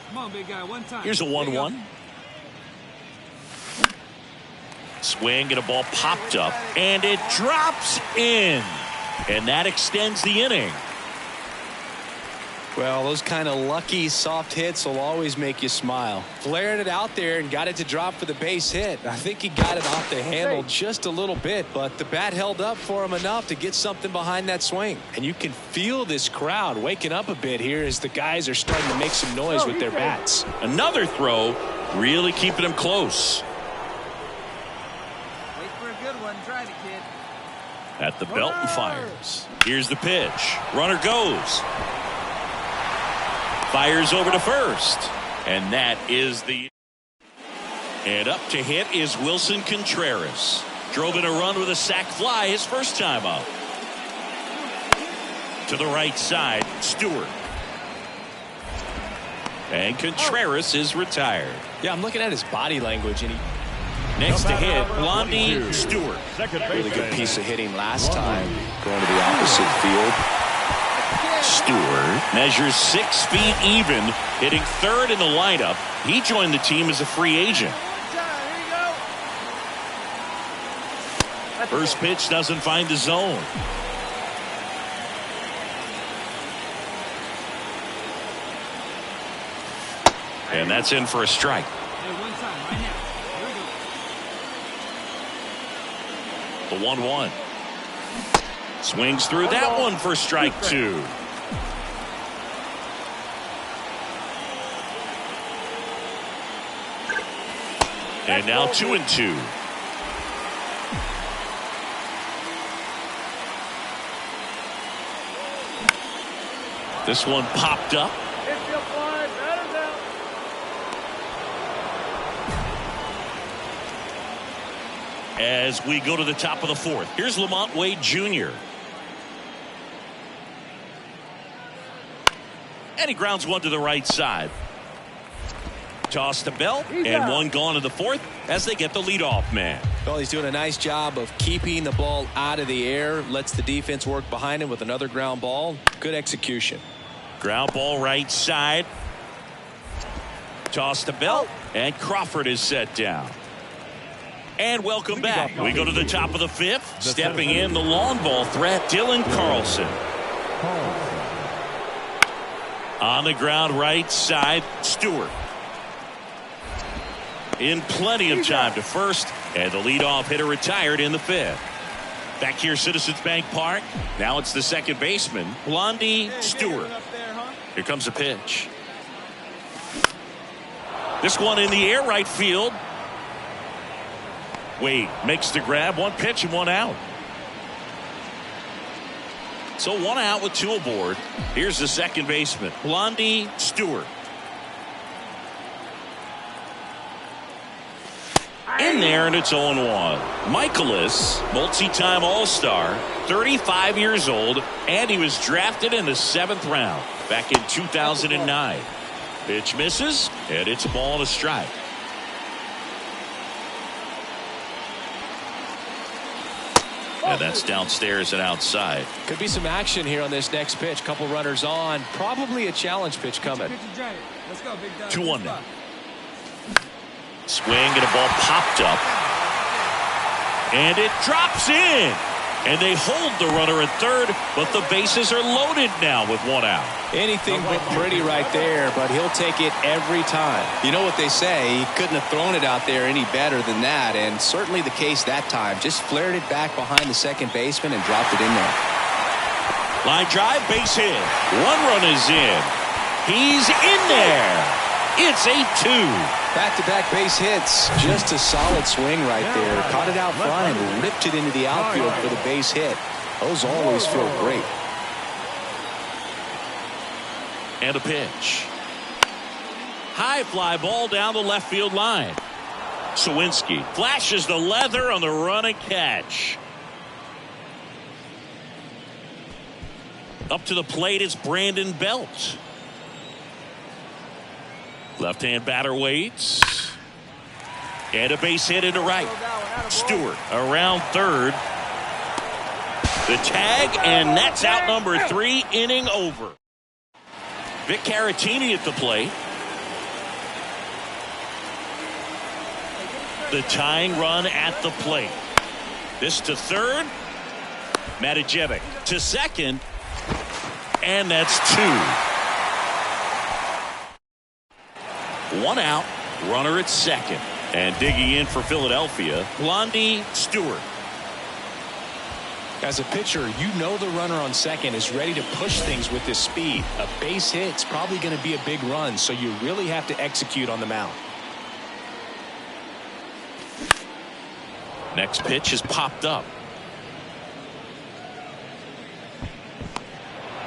Come on, big guy, one time. Here's a 1-1. Swing and a ball popped up, and it drops in. And that extends the inning. Well, those kind of lucky soft hits will always make you smile. Flared it out there and got it to drop for the base hit. I think he got it off the handle just a little bit, but the bat held up for him enough to get something behind that swing. And you can feel this crowd waking up a bit here as the guys are starting to make some noise with their bats. Another throw, really keeping him close. Wait for a good one. Try it, kid. At the belt and fires. Here's the pitch. Runner goes. Fires over to first. And that is the... And up to hit is Wilson Contreras. Drove in a run with a sac fly his first time up. To the right side, Stewart. And Contreras is retired. Yeah, I'm looking at his body language, and he... Next to hit, Blondie Stewart. Really good piece of hitting last time, going to the opposite field. Stewart measures 6 feet even, hitting third in the lineup. He joined the team as a free agent. First pitch doesn't find the zone. And that's in for a strike. Hey, one time, right now. Here we go. The 1-1. Swings through that one for strike 2. And now 2-2. This one popped up. As we go to the top of the 4th, here's Lamont Wade Jr. And he grounds one to the right side. Toss to Belt, and one gone in the 4th as they get the leadoff man. Well, he's doing a nice job of keeping the ball out of the air. Lets the defense work behind him with another ground ball. Good execution. Ground ball right side. Toss to Belt, and Crawford is set down. And welcome back. We go to the top of the 5th. Stepping in the long ball threat, Dylan Carlson. On the ground right side, Stewart. In plenty of time to first, and the leadoff hitter retired in the 5th. Back here, Citizens Bank Park. Now it's the second baseman, Blondie Stewart. Here comes a pitch. This one in the air, right field. Wade makes the grab. One pitch and one out. So one out with 2 aboard. Here's the second baseman, Blondie Stewart. in there, and it's 0-1. Michaelis, multi-time All-Star, 35 years old, and he was drafted in the 7th round back in 2009. Pitch misses, and it's a ball and a strike. And that's downstairs and outside. Could be some action here on this next pitch. Couple runners on. Probably a challenge pitch coming. Let's go, big dog. 2-1 now. Swing and a ball popped up. And it drops in. And they hold the runner at third, but the bases are loaded now with 1 out. Anything but pretty right there, but he'll take it every time. You know what they say, he couldn't have thrown it out there any better than that, and certainly the case that time. Just flared it back behind the second baseman and dropped it in there. Line drive, base hit. 1 run is in. He's in there. It's 8-2. Back-to-back base hits. Just a solid swing right there. Caught it out front and ripped it into the outfield for the base hit. Those always feel great. And a pitch. High fly ball down the left field line. Sawinski flashes the leather on the run and catch. Up to the plate, it's Brandon Belt. Left-hand batter waits. And a base hit into right. Stewart around third. The tag, and that's out number 3, inning over. Vic Caratini at the plate. The tying run at the plate. This to third. Matijevic to second. And that's 2. 1 out, runner at second. And digging in for Philadelphia, Blondie Stewart. As a pitcher, you know the runner on second is ready to push things with his speed. A base hit's probably going to be a big run, so you really have to execute on the mound. Next pitch is popped up.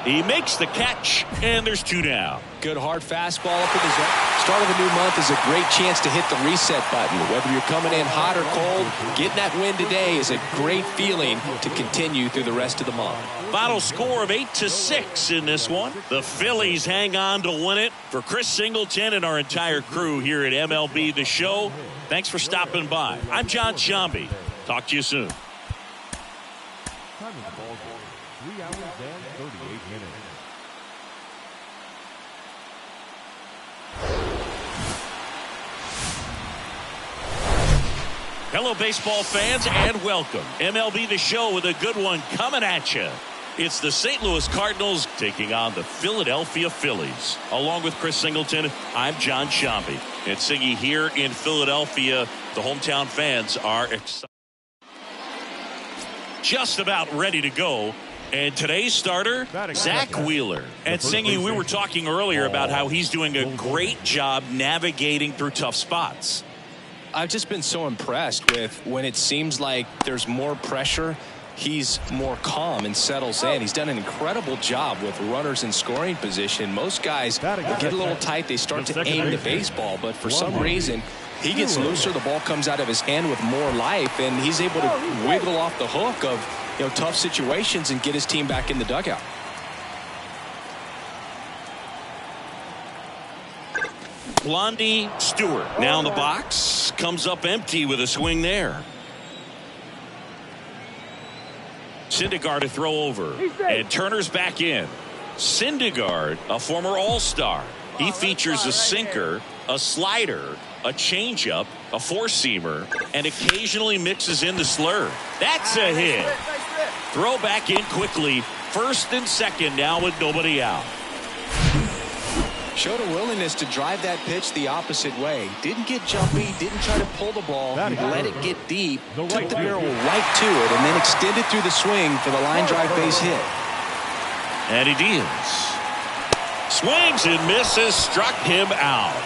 He makes the catch, and there's 2 down. Good hard fastball up in the zone. Start of a new month is a great chance to hit the reset button. Whether you're coming in hot or cold, getting that win today is a great feeling to continue through the rest of the month. Final score of 8-6 in this one. The Phillies hang on to win it. For Chris Singleton and our entire crew here at MLB The Show, thanks for stopping by. I'm John Shambi. Talk to you soon. Time of the ball game, 3 hours and 38 minutes. Hello, baseball fans, and welcome. MLB The Show with a good one coming at you. It's the St. Louis Cardinals taking on the Philadelphia Phillies. Along with Chris Singleton, I'm John Shambi. And Singy here in Philadelphia, the hometown fans are excited. Just about ready to go. And today's starter, Zach Wheeler. And Singy, we were talking earlier about how he's doing a great job navigating through tough spots. I've just been so impressed with when it seems like there's more pressure, he's more calm and settles in. He's done an incredible job with runners in scoring position. Most guys get a little tight, they start to aim the baseball, but for some reason he gets looser, the ball comes out of his hand with more life, and he's able to wiggle off the hook of tough situations and get his team back in the dugout. Blondie Stewart now in the box, comes up empty with a swing there. Syndergaard to throw over, and Turner's back in. Syndergaard, a former All-Star. He features a sinker, a slider, a changeup, a four-seamer, and occasionally mixes in the slurve. That's a hit. Throw back in quickly. First and second now with nobody out. Showed a willingness to drive that pitch the opposite way. Didn't get jumpy, didn't try to pull the ball. He let it get deep, took the barrel right to it, and then extended through the swing for the line drive base hit. And he deals. Swings and misses, struck him out.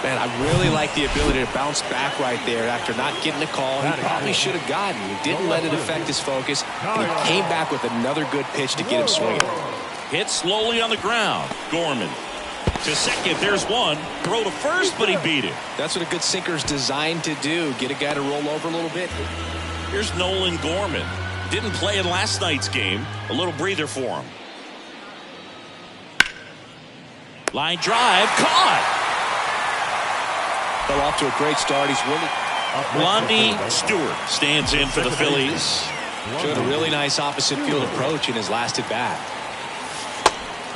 Man, I really like the ability to bounce back right there after not getting a call he probably should have gotten. He didn't let it affect his focus, and he came back with another good pitch to get him swinging. Hit slowly on the ground. Gorman To second, there's one. Throw to first, but he beat it. That's what a good sinker's designed to do. Get a guy to roll over a little bit. Here's Nolan Gorman. Didn't play in last night's game. A little breather for him. Line drive, caught. Fell off to a great start. He's really... Blondie Stewart stands in for the Phillies. Showed a really nice opposite field approach in his last at bat.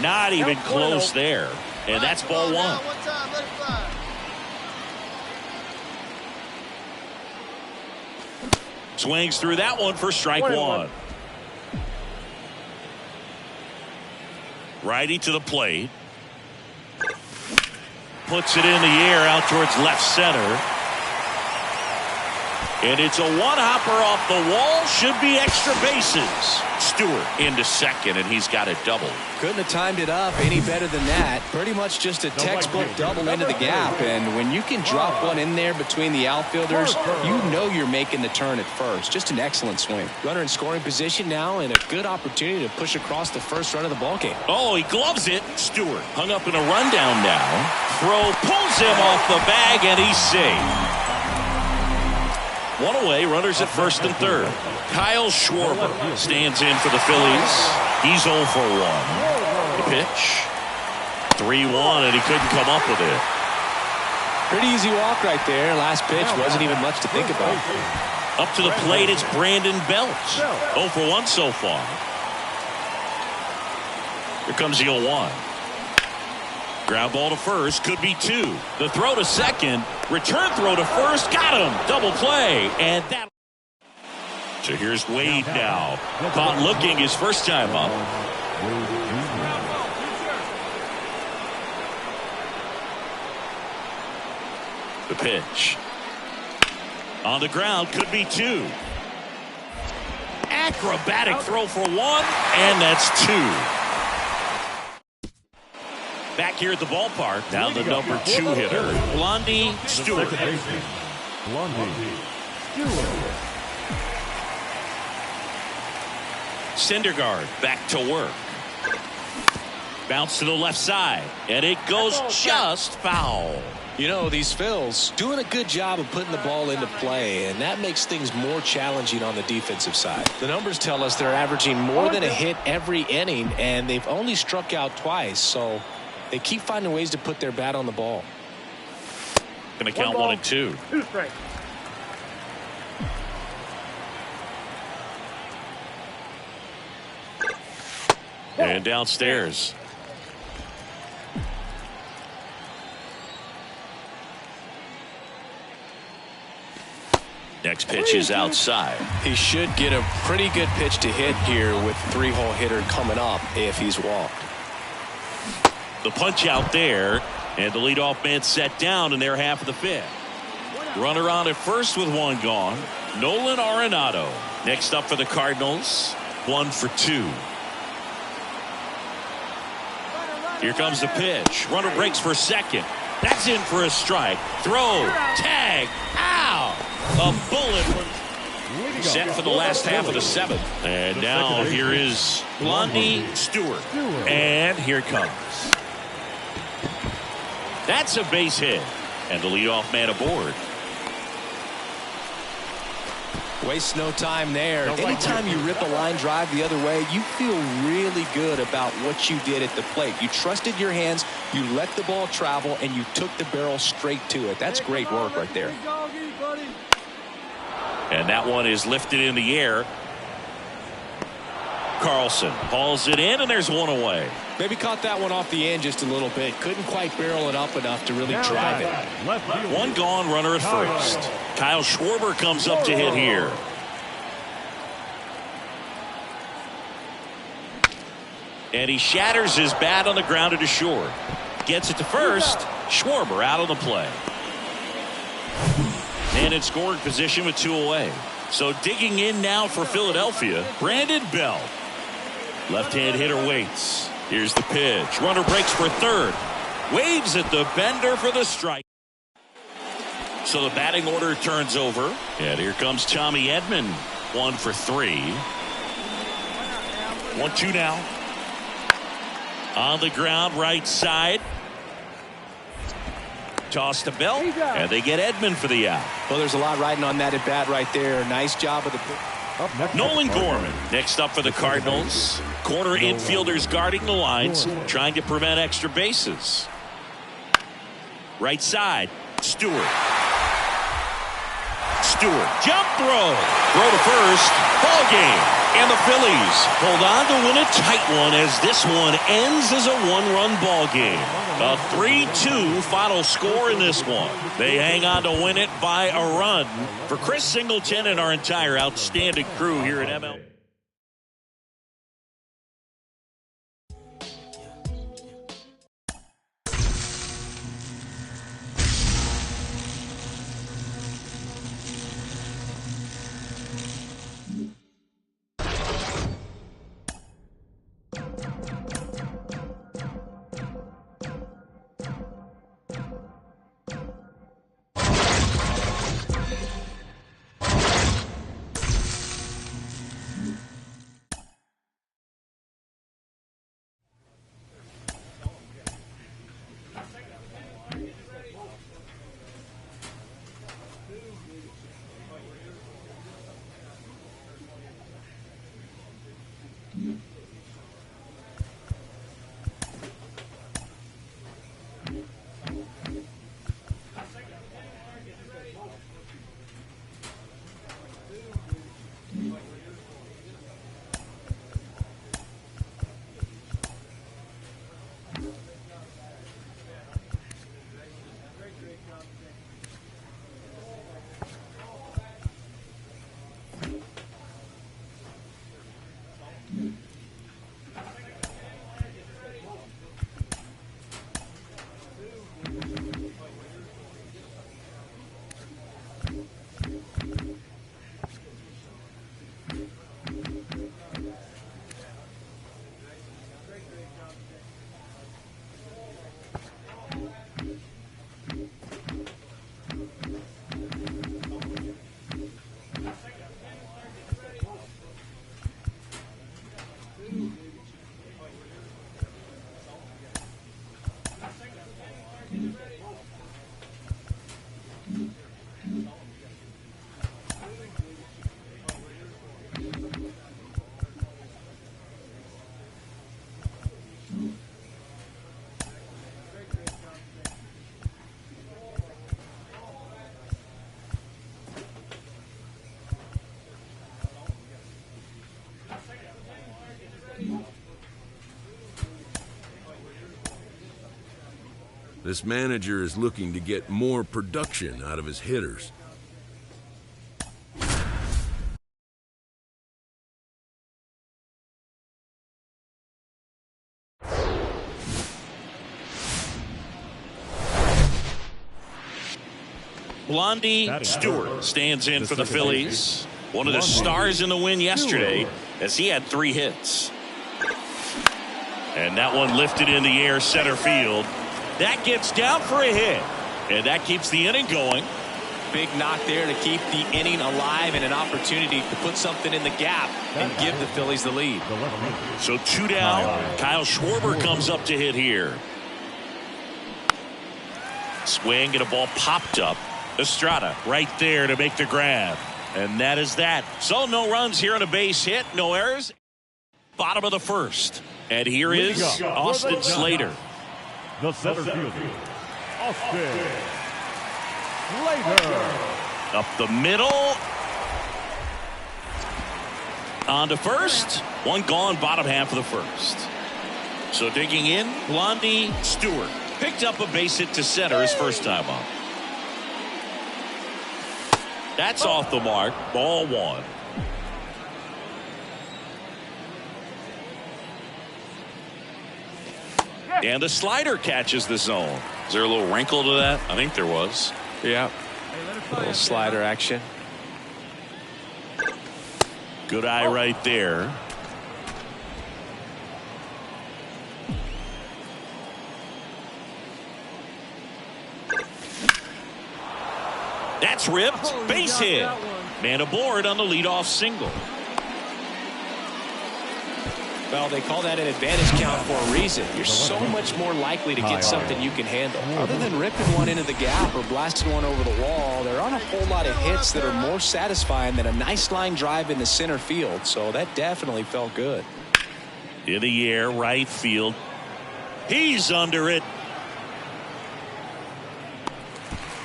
Not even close there. And that's ball one. Swings through that one for strike one. Righty to the plate. Puts it in the air out towards left center. And it's a one-hopper off the wall. Should be extra bases. Stewart into second, and he's got it double. Couldn't have timed it up any better than that. Pretty much just a textbook double into the gap. And when you can drop one in there between the outfielders, you know you're making the turn at first. Just an excellent swing. Runner in scoring position now, and a good opportunity to push across the first run of the ballgame. Oh, he gloves it. Stewart hung up in a rundown now. Throw pulls him off the bag, and he's safe. One away, runners at first and third. Kyle Schwarber stands in for the Phillies. He's 0 for 1. The pitch. 3-1, and he couldn't come up with it. Pretty easy walk right there. Last pitch wasn't even much to think about. Up to the plate, it's Brandon Belt. 0 for 1 so far. Here comes the 0-1. Ground ball to first, could be 2. The throw to second, return throw to first, got him, double play, and that. So here's Wade now, caught looking his first time up. The pitch. On the ground, could be 2. Acrobatic throw for 1, and that's 2. Back here at the ballpark, now the number 2 hitter, Blondie Stewart. Syndergaard back to work. Bounce to the left side, and it goes just foul. You know, these Phils doing a good job of putting the ball into play, and that makes things more challenging on the defensive side. The numbers tell us they're averaging more than a hit every inning, and they've only struck out twice, so they keep finding ways to put their bat on the ball. Going to count 1 and 2. 2 strikes. And downstairs. Next pitch is outside. He should get a pretty good pitch to hit here with 3-hole hitter coming up if he's walked. The punch out there, and the leadoff man set down in their half of the 5th. Runner on at first with 1 gone. Nolan Arenado next up for the Cardinals. 1 for 2. Here comes the pitch. Runner breaks for second. That's in for a strike. Throw, tag, out. A bullet set for the last half of the 7th. And now here is Blondie Stewart. And here it comes. That's a base hit. And the leadoff man aboard. Waste no time there. Anytime you rip a line drive the other way, you feel really good about what you did at the plate. You trusted your hands, you let the ball travel, and you took the barrel straight to it. That's great work right there. And that one is lifted in the air. Carlson hauls it in, and there's 1 away. Maybe caught that one off the end just a little bit. Couldn't quite barrel it up enough to really drive it. 1 gone, runner at first. Kyle Schwarber comes up to hit here. And he shatters his bat on the ground to short. Gets it to first. Schwarber out on the play. And in scoring position with 2 away. So digging in now for Philadelphia, Brandon Belt. Left-hand hitter waits. Here's the pitch. Runner breaks for third. Waves at the bender for the strike. So the batting order turns over. And here comes Tommy Edman. 1 for 3. 1-2 now. On the ground, right side. toss to Bell, and they get Edman for the out. Well, there's a lot riding on that at bat right there. Nice job of the. Nolan Gorman next up for the Cardinals. Corner infielders guarding the lines, trying to prevent extra bases. Right side, Stewart. Jump throw. Throw to first. Ball game. And the Phillies hold on to win a tight one as this one ends as a one-run ball game. A 3-2 final score in this one. They hang on to win it by a run. For Chris Singleton and our entire outstanding crew here at MLB. This manager is looking to get more production out of his hitters. Blondie Stewart stands in for the Phillies. One of the stars in the win yesterday as he had 3 hits. And that one lifted in the air center field. That gets down for a hit. And that keeps the inning going. Big knock there to keep the inning alive and an opportunity to put something in the gap and give the Phillies the lead. So 2 down. Kyle Schwarber comes up to hit here. Swing and a ball popped up. Estrada right there to make the grab. And that is that. So no runs here on a base hit. No errors. Bottom of the first. And here is Austin Slater. The center fielder, Austin Slater. Up the middle. On to first. One gone, bottom half of the first. So digging in, Blondie Stewart picked up a base hit to center his first time up. That's off the mark. Ball 1. And the slider catches the zone. Is there a little wrinkle to that? I think there was. Yeah. A little slider action. Good eye right there. That's ripped. Base hit. Man aboard on the leadoff single. Well, they call that an advantage count for a reason. You're so much more likely to get something you can handle. Other than ripping one into the gap or blasting one over the wall, there aren't a whole lot of hits that are more satisfying than a nice line drive into center field. So that definitely felt good. In the air, right field. He's under it.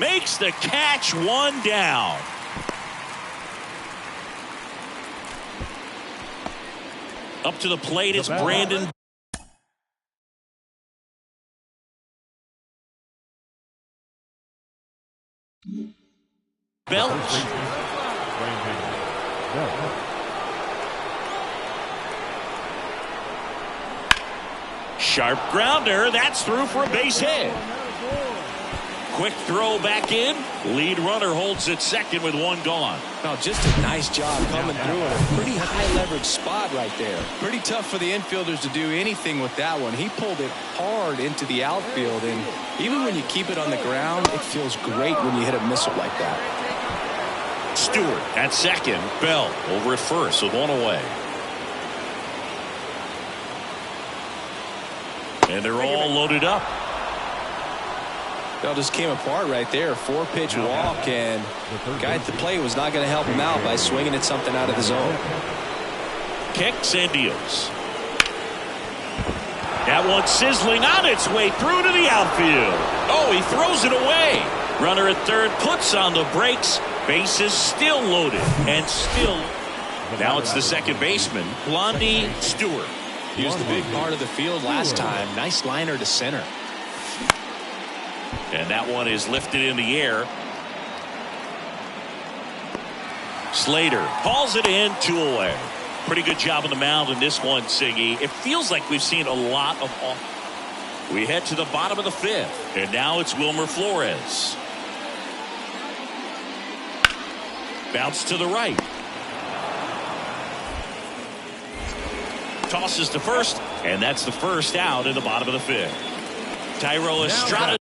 Makes the catch, one down. Up to the plate, it's Brandon. Belch. Sharp grounder. That's through for a base hit. Quick throw back in. Lead runner holds at second with one gone. Now, just a nice job coming through in a pretty high leverage spot right there. Pretty tough for the infielders to do anything with that one. He pulled it hard into the outfield, and even when you keep it on the ground, it feels great when you hit a missile like that. Stewart at second. Bell over at first with one away. And they're all loaded up. Bell just came apart right there. 4-pitch walk, and the guy at the plate was not going to help him out by swinging at something out of the zone. Kicks and deals. That one sizzling on its way through to the outfield. Oh, he throws it away. Runner at third puts on the brakes. Bases still loaded and still. Now it's the second baseman, Blondie Stewart. He was the big part of the field last time. Nice liner to center. And that one is lifted in the air. Slater hauls it in, 2 away. Pretty good job on the mound in this one, Siggy. It feels like we've seen a lot of. We head to the bottom of the 5th, and now it's Wilmer Flores. Bounce to the right. Tosses to first, and that's the first out in the bottom of the 5th. Thairo Estrada.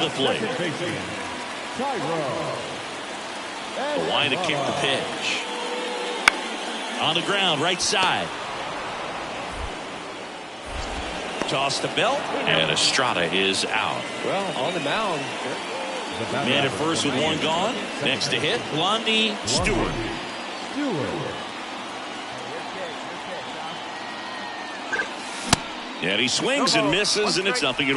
the plate. The line to kick the pitch. On the ground, right side. Toss to Belt, and Estrada is out. Well, on the mound. Man at first with one gone. Next to hit, Blondie Stewart. And he swings and misses, and it's 0-1.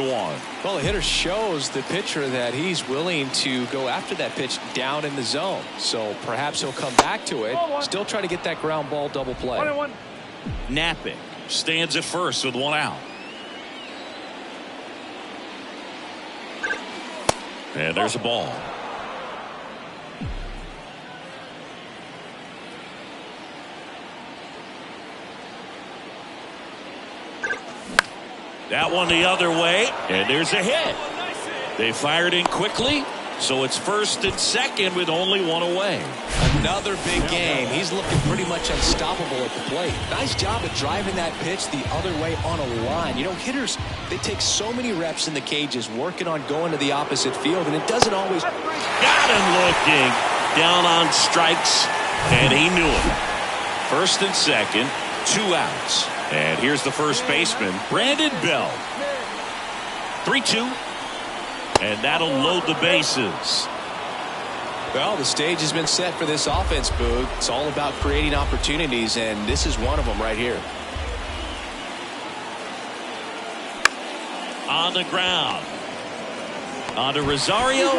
Well, the hitter shows the pitcher that he's willing to go after that pitch down in the zone. So perhaps he'll come back to it. Still try to get that ground ball double play. Napping stands at first with one out. And there's a ball. That one the other way, and there's a hit. They fired in quickly, so it's first and second with only one away. Another big game. He's looking pretty much unstoppable at the plate. Nice job of driving that pitch the other way on a line. You know, hitters, they take so many reps in the cages working on going to the opposite field, and it doesn't always. Got him looking. Down on strikes, and he knew it. First and second, 2 outs. And here's the first baseman, Brandon Bell. 3-2. And that'll load the bases. Well, the stage has been set for this offense, Boog. It's all about creating opportunities, and this is one of them right here. On the ground. On to Rosario.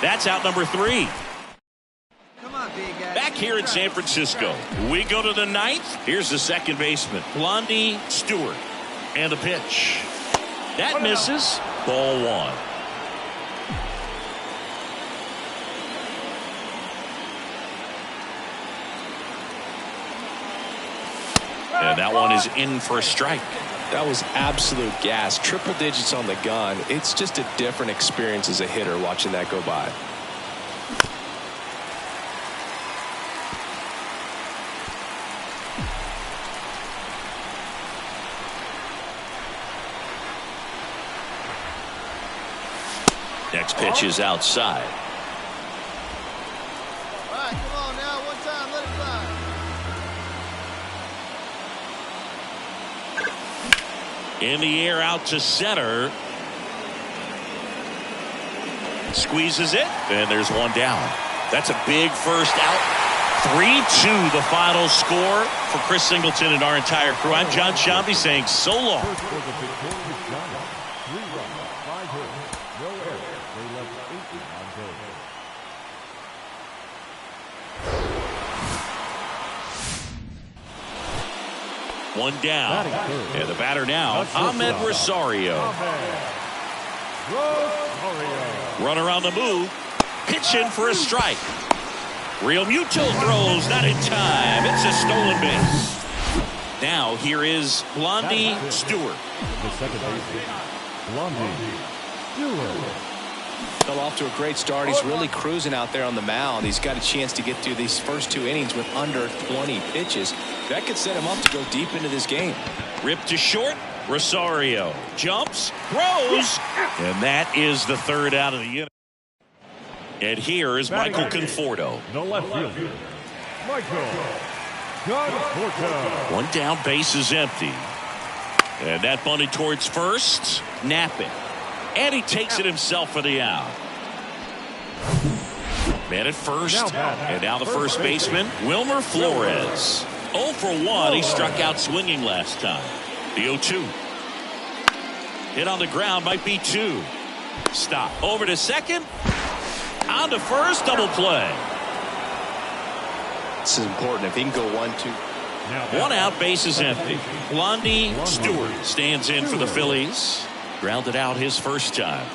That's out number 3. Back here in San Francisco, we go to the 9th. Here's the second baseman, Blondie Stewart. And the pitch. That misses. Ball 1. And that one is in for a strike. That was absolute gas. Triple digits on the gun. It's just a different experience as a hitter watching that go by. Next pitch is outside. All right, come on now. One time, let it fly. In the air out to center. Squeezes it, and there's one down. That's a big first out. 3-2 the final score for Chris Singleton and our entire crew. I'm John Shambi saying so long. One down. And the batter now, Ahmed Rosario. Runner on the move. Pitching for a strike. Real Muto throws, not in time. It's a stolen base. Now here is Blondie Stewart. The second baseman, Blondie Stewart. Fell off to a great start. He's really cruising out there on the mound. He's got a chance to get through these first 2 innings with under 20 pitches. That could set him up to go deep into this game. Ripped to short. Rosario jumps, throws, and that is the third out of the inning. And here is Michael Conforto. The left fielder, Michael Conforto. One down, base is empty. And that bunted towards first. Napping. And he takes it himself for the out. Man at first. And now the first baseman, Wilmer Flores. 0 for 1. He struck out swinging last time. The 0-2. Hit on the ground, might be 2. Stop. Over to second. On to first, double play. This is important. If he can go 1-2. One out, base is empty. Blondie Stewart stands in for the Phillies. Grounded out his first time.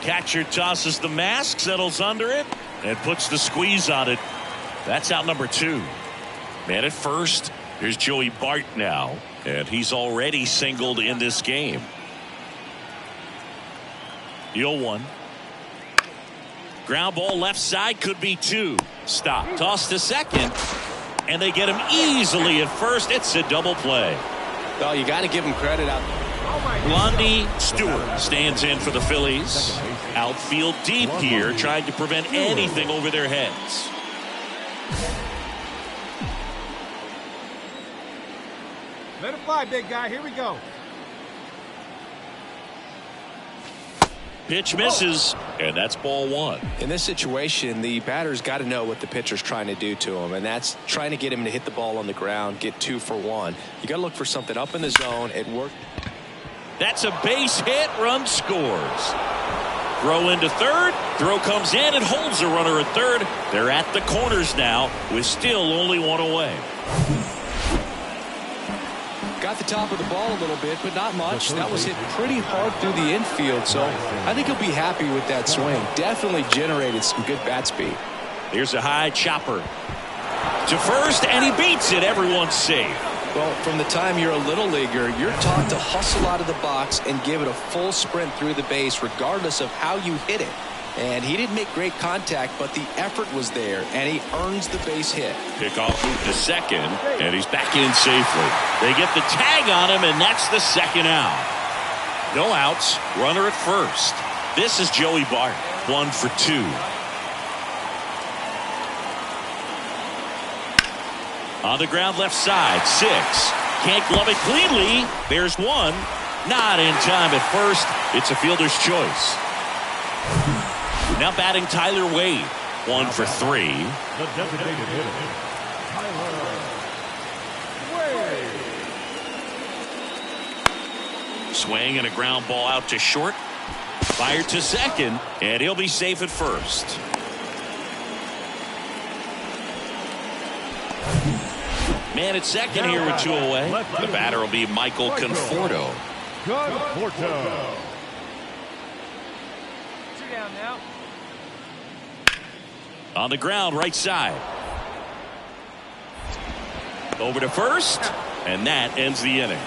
Catcher tosses the mask, settles under it, and puts the squeeze on it. That's out number 2. Man at first. Here's Joey Bart now, and he's already singled in this game. The 0-1. Ground ball left side, could be 2. Stop. Toss to second, and they get him easily at first. It's a double play. Well, you got to give him credit out there. Blondie Stewart stands in for the Phillies. Outfield deep here, trying to prevent anything over their heads. Let it fly, big guy. Here we go. Pitch misses, and that's ball one. In this situation, the batter's got to know what the pitcher's trying to do to him, and that's trying to get him to hit the ball on the ground, get 2 for 1. You got to look for something up in the zone. It worked. That's a base hit. Run scores. Throw into third. Throw comes in and holds the runner at third. They're at the corners now with still only 1 away. Got the top of the ball a little bit, but not much. That was hit pretty hard through the infield, so I think he'll be happy with that swing. Definitely generated some good bat speed. Here's a high chopper to first, and he beats it. Everyone's safe. Well, from the time you're a little leaguer, you're taught to hustle out of the box and give it a full sprint through the base regardless of how you hit it. And he didn't make great contact, but the effort was there, and he earns the base hit. Pickoff move to second, and he's back in safely. They get the tag on him, and that's the second out. No outs, runner at first. This is Joey Bart, 1 for 2. On the ground left side, 6. Can't glove it cleanly. There's 1. Not in time at first. It's a fielder's choice. Now batting Tyler Wade, 1 for 3. The designated hitter, Tyler Wade. Swing and a ground ball out to short. Fired to second, and he'll be safe at first. Man at second here with 2 away. The batter will be Michael Conforto. Conforto. 2 down now. On the ground, right side. Over to first, and that ends the inning.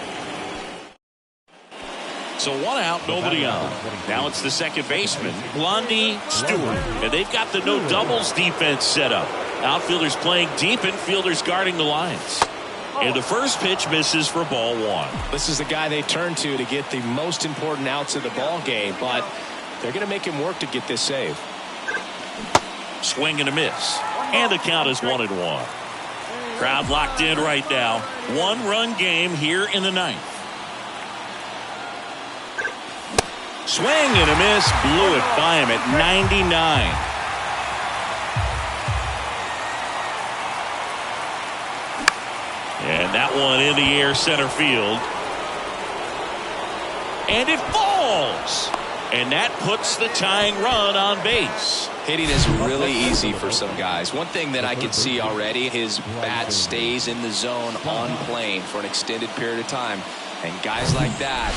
So 1 out, nobody on. Now it's the second baseman, Blondie Stewart. And they've got the no doubles defense set up. Outfielders playing deep, infielders guarding the lines. And the first pitch misses for ball 1. This is the guy they turn to get the most important outs of the ball game, but they're going to make him work to get this save. Swing and a miss. And the count is 1-1. Crowd locked in right now. 1-run game here in the 9th. Swing and a miss. Blew it by him at 99. And that one in the air center field. And it falls. And that puts the tying run on base. Hitting is really easy for some guys. One thing that I can see already, his bat stays in the zone on plane for an extended period of time. And guys like that,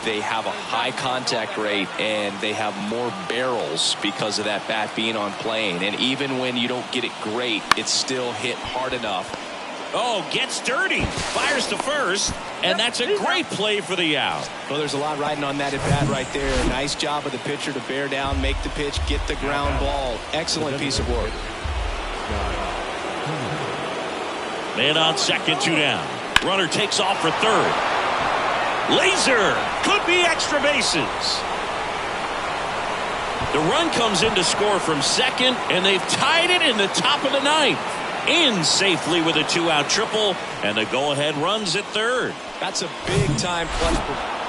they have a high contact rate and they have more barrels because of that bat being on plane. And even when you don't get it great, it's still hit hard enough. Oh, gets dirty. Fires to first. And that's a great play for the out. Well, there's a lot riding on that at bat right there. Nice job of the pitcher to bear down, make the pitch, get the ground ball. Excellent piece of work. Man on second, 2 down. Runner takes off for third. Laser. Could be extra bases. The run comes in to score from second, and they've tied it in the top of the 9th. In safely with a 2-out triple, and the go-ahead runs at third. That's a big-time clutch.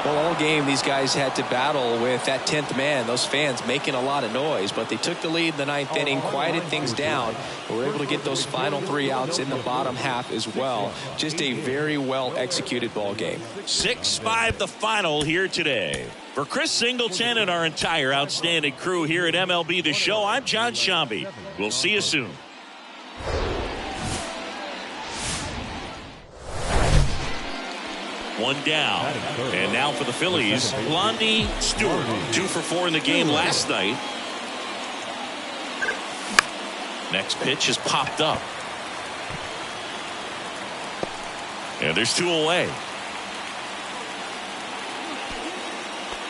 Well, all game these guys had to battle with that 10th man. Those fans making a lot of noise, but they took the lead in the 9th inning, quieted things down, and were able to get those final 3 outs in the bottom half as well. Just a very well-executed ball game. 6-5 the final here today. For Chris Singleton and our entire outstanding crew here at MLB The Show, I'm John Shambi. We'll see you soon. One down. And now for the Phillies, Blondie Stewart. 2 for 4 in the game last night. Next pitch is popped up. And there's 2 away.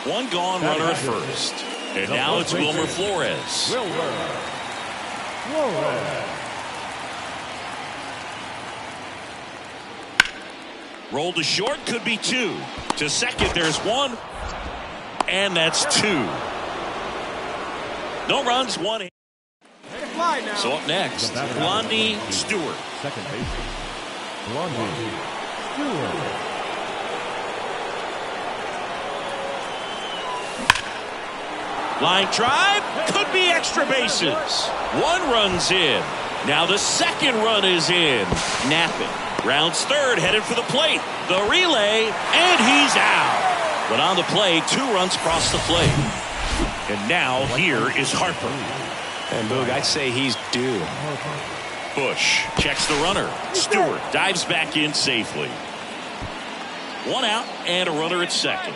1 gone, runner at first. And now it's Wilmer Flores. Roll to short, could be 2. To second, there's 1. And that's 2. No runs, 1. So up next, Blondie Stewart. Second baseman, Blondie Stewart. Line drive, could be extra bases. 1 run's in. Now the second run is in. Napping. Rounds third, headed for the plate. The relay, and he's out. But on the play, 2 runs cross the plate. And now here is Harper. And Boog, I'd say he's due. Bush checks the runner. Stewart dives back in safely. 1 out and a runner at second.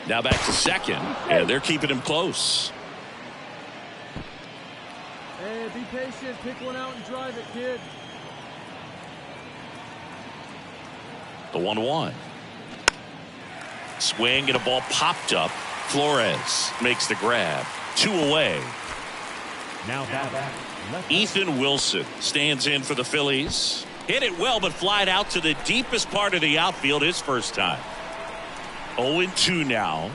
Now back to second, and they're keeping him close. Hey, be patient. Pick one out and drive it, kid. The 1-1. Swing and a ball popped up. Flores makes the grab. 2 away. Now back. Ethan Wilson stands in for the Phillies. Hit it well, but flied out to the deepest part of the outfield his first time. 0-2 now.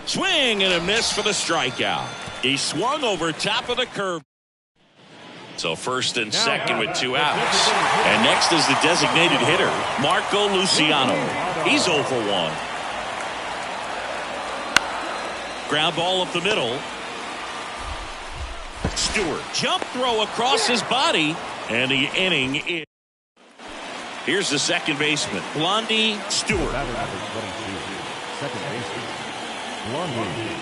Swing and a miss for the strikeout. He swung over top of the curve. So first and second with 2 outs. And next is the designated hitter, Marco Luciano. He's 0 for 1. Ground ball up the middle. Stewart jump throw across his body, and the inning is. Here's the second baseman, Blondie Stewart. Second baseman, Blondie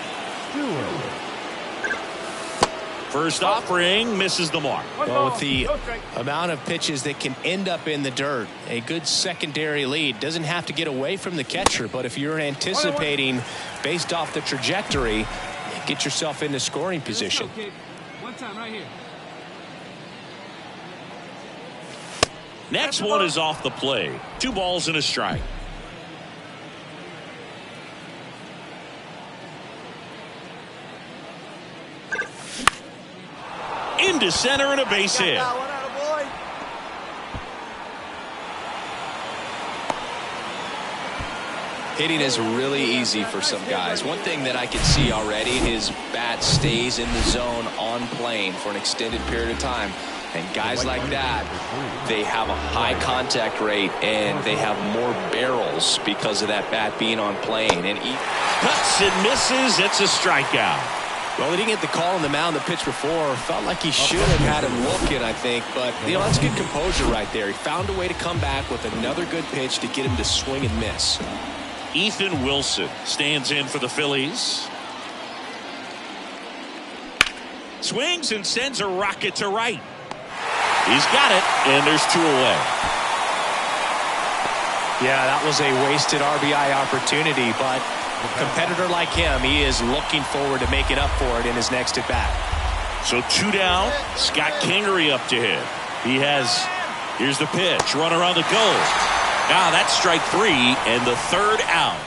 Stewart. First offering misses the mark. Well, with the amount of pitches that can end up in the dirt, a good secondary lead doesn't have to get away from the catcher, but if you're anticipating based off the trajectory, get yourself into scoring position. One time right here. Next one is off the play. 2 balls and a strike. Into center and a base hit. Hitting is really easy for some guys. One thing that I can see already, his bat stays in the zone on plane for an extended period of time. And guys like that, they have a high contact rate and they have more barrels because of that bat being on plane. And he cuts and misses. It's a strikeout. Well, he didn't get the call on the mound the pitch before. Felt like he should have had him looking, I think. But, you know, that's good composure right there. He found a way to come back with another good pitch to get him to swing and miss. Ethan Wilson stands in for the Phillies. Swings and sends a rocket to right. He's got it, and there's 2 away. Yeah, that was a wasted RBI opportunity, but a competitor like him, he is looking forward to making up for it in his next at-bat. So 2 down, Scott Kingery up to hit. Here's the pitch, runner on the go. Now that's strike 3 and the 3rd out.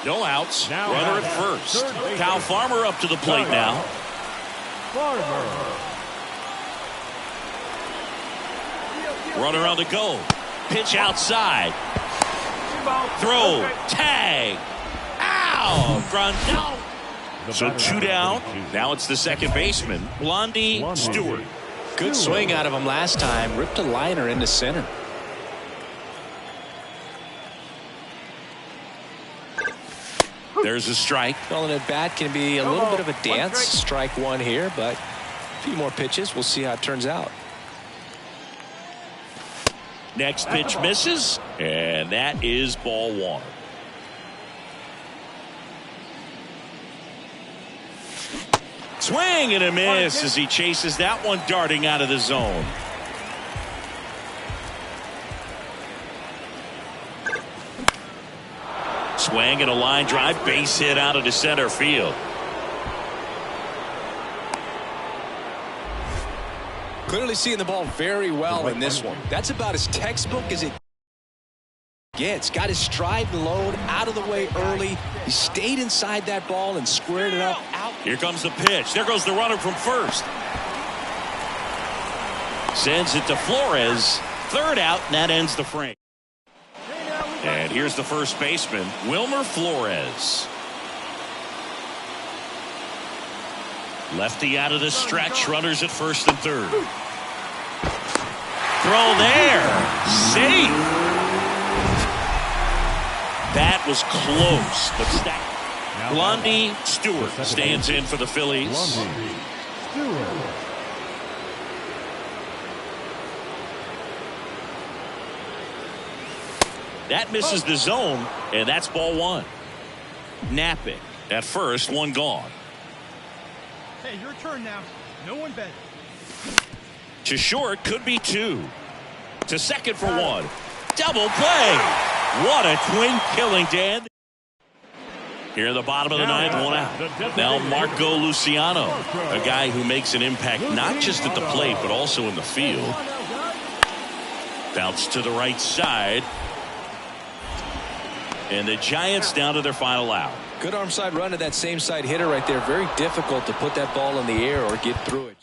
No outs, runner at first. Kyle Farmer up to the plate now. Runner on the go. Pitch outside. Throw. Tag. Ow! Ground down. So 2 down. Now it's the second baseman, Blondie Stewart. Good swing out of him last time. Ripped a liner into center. There's a strike. Well, an at-bat can be a little bit of a dance. Strike 1 here, but a few more pitches. We'll see how it turns out. Next pitch misses, and that is ball 1. Swing and a miss as he chases that one darting out of the zone. Swing and a line drive, base hit out into center field. Clearly seeing the ball very well in this one. That's about as textbook as it gets. Got his stride and load out of the way early. He stayed inside that ball and squared it up out. Here comes the pitch. There goes the runner from first. Sends it to Flores. Third out, and that ends the frame. And here's the first baseman, Wilmer Flores. Lefty out of the stretch, runners at first and third. Throw there, safe. That was close, but Blondie Stewart stands in for the Phillies. That misses the zone, and that's ball one. Napping at first, one gone. Hey, your turn now. No one bet. To short, could be two. To second for one. Double play. What a twin killing, Dan. Here in the bottom of the ninth, one out. Now Marco Luciano, a guy who makes an impact not just at the plate, but also in the field. Bounce to the right side. And the Giants down to their final out. Good arm side run to that same side hitter right there. Very difficult to put that ball in the air or get through it.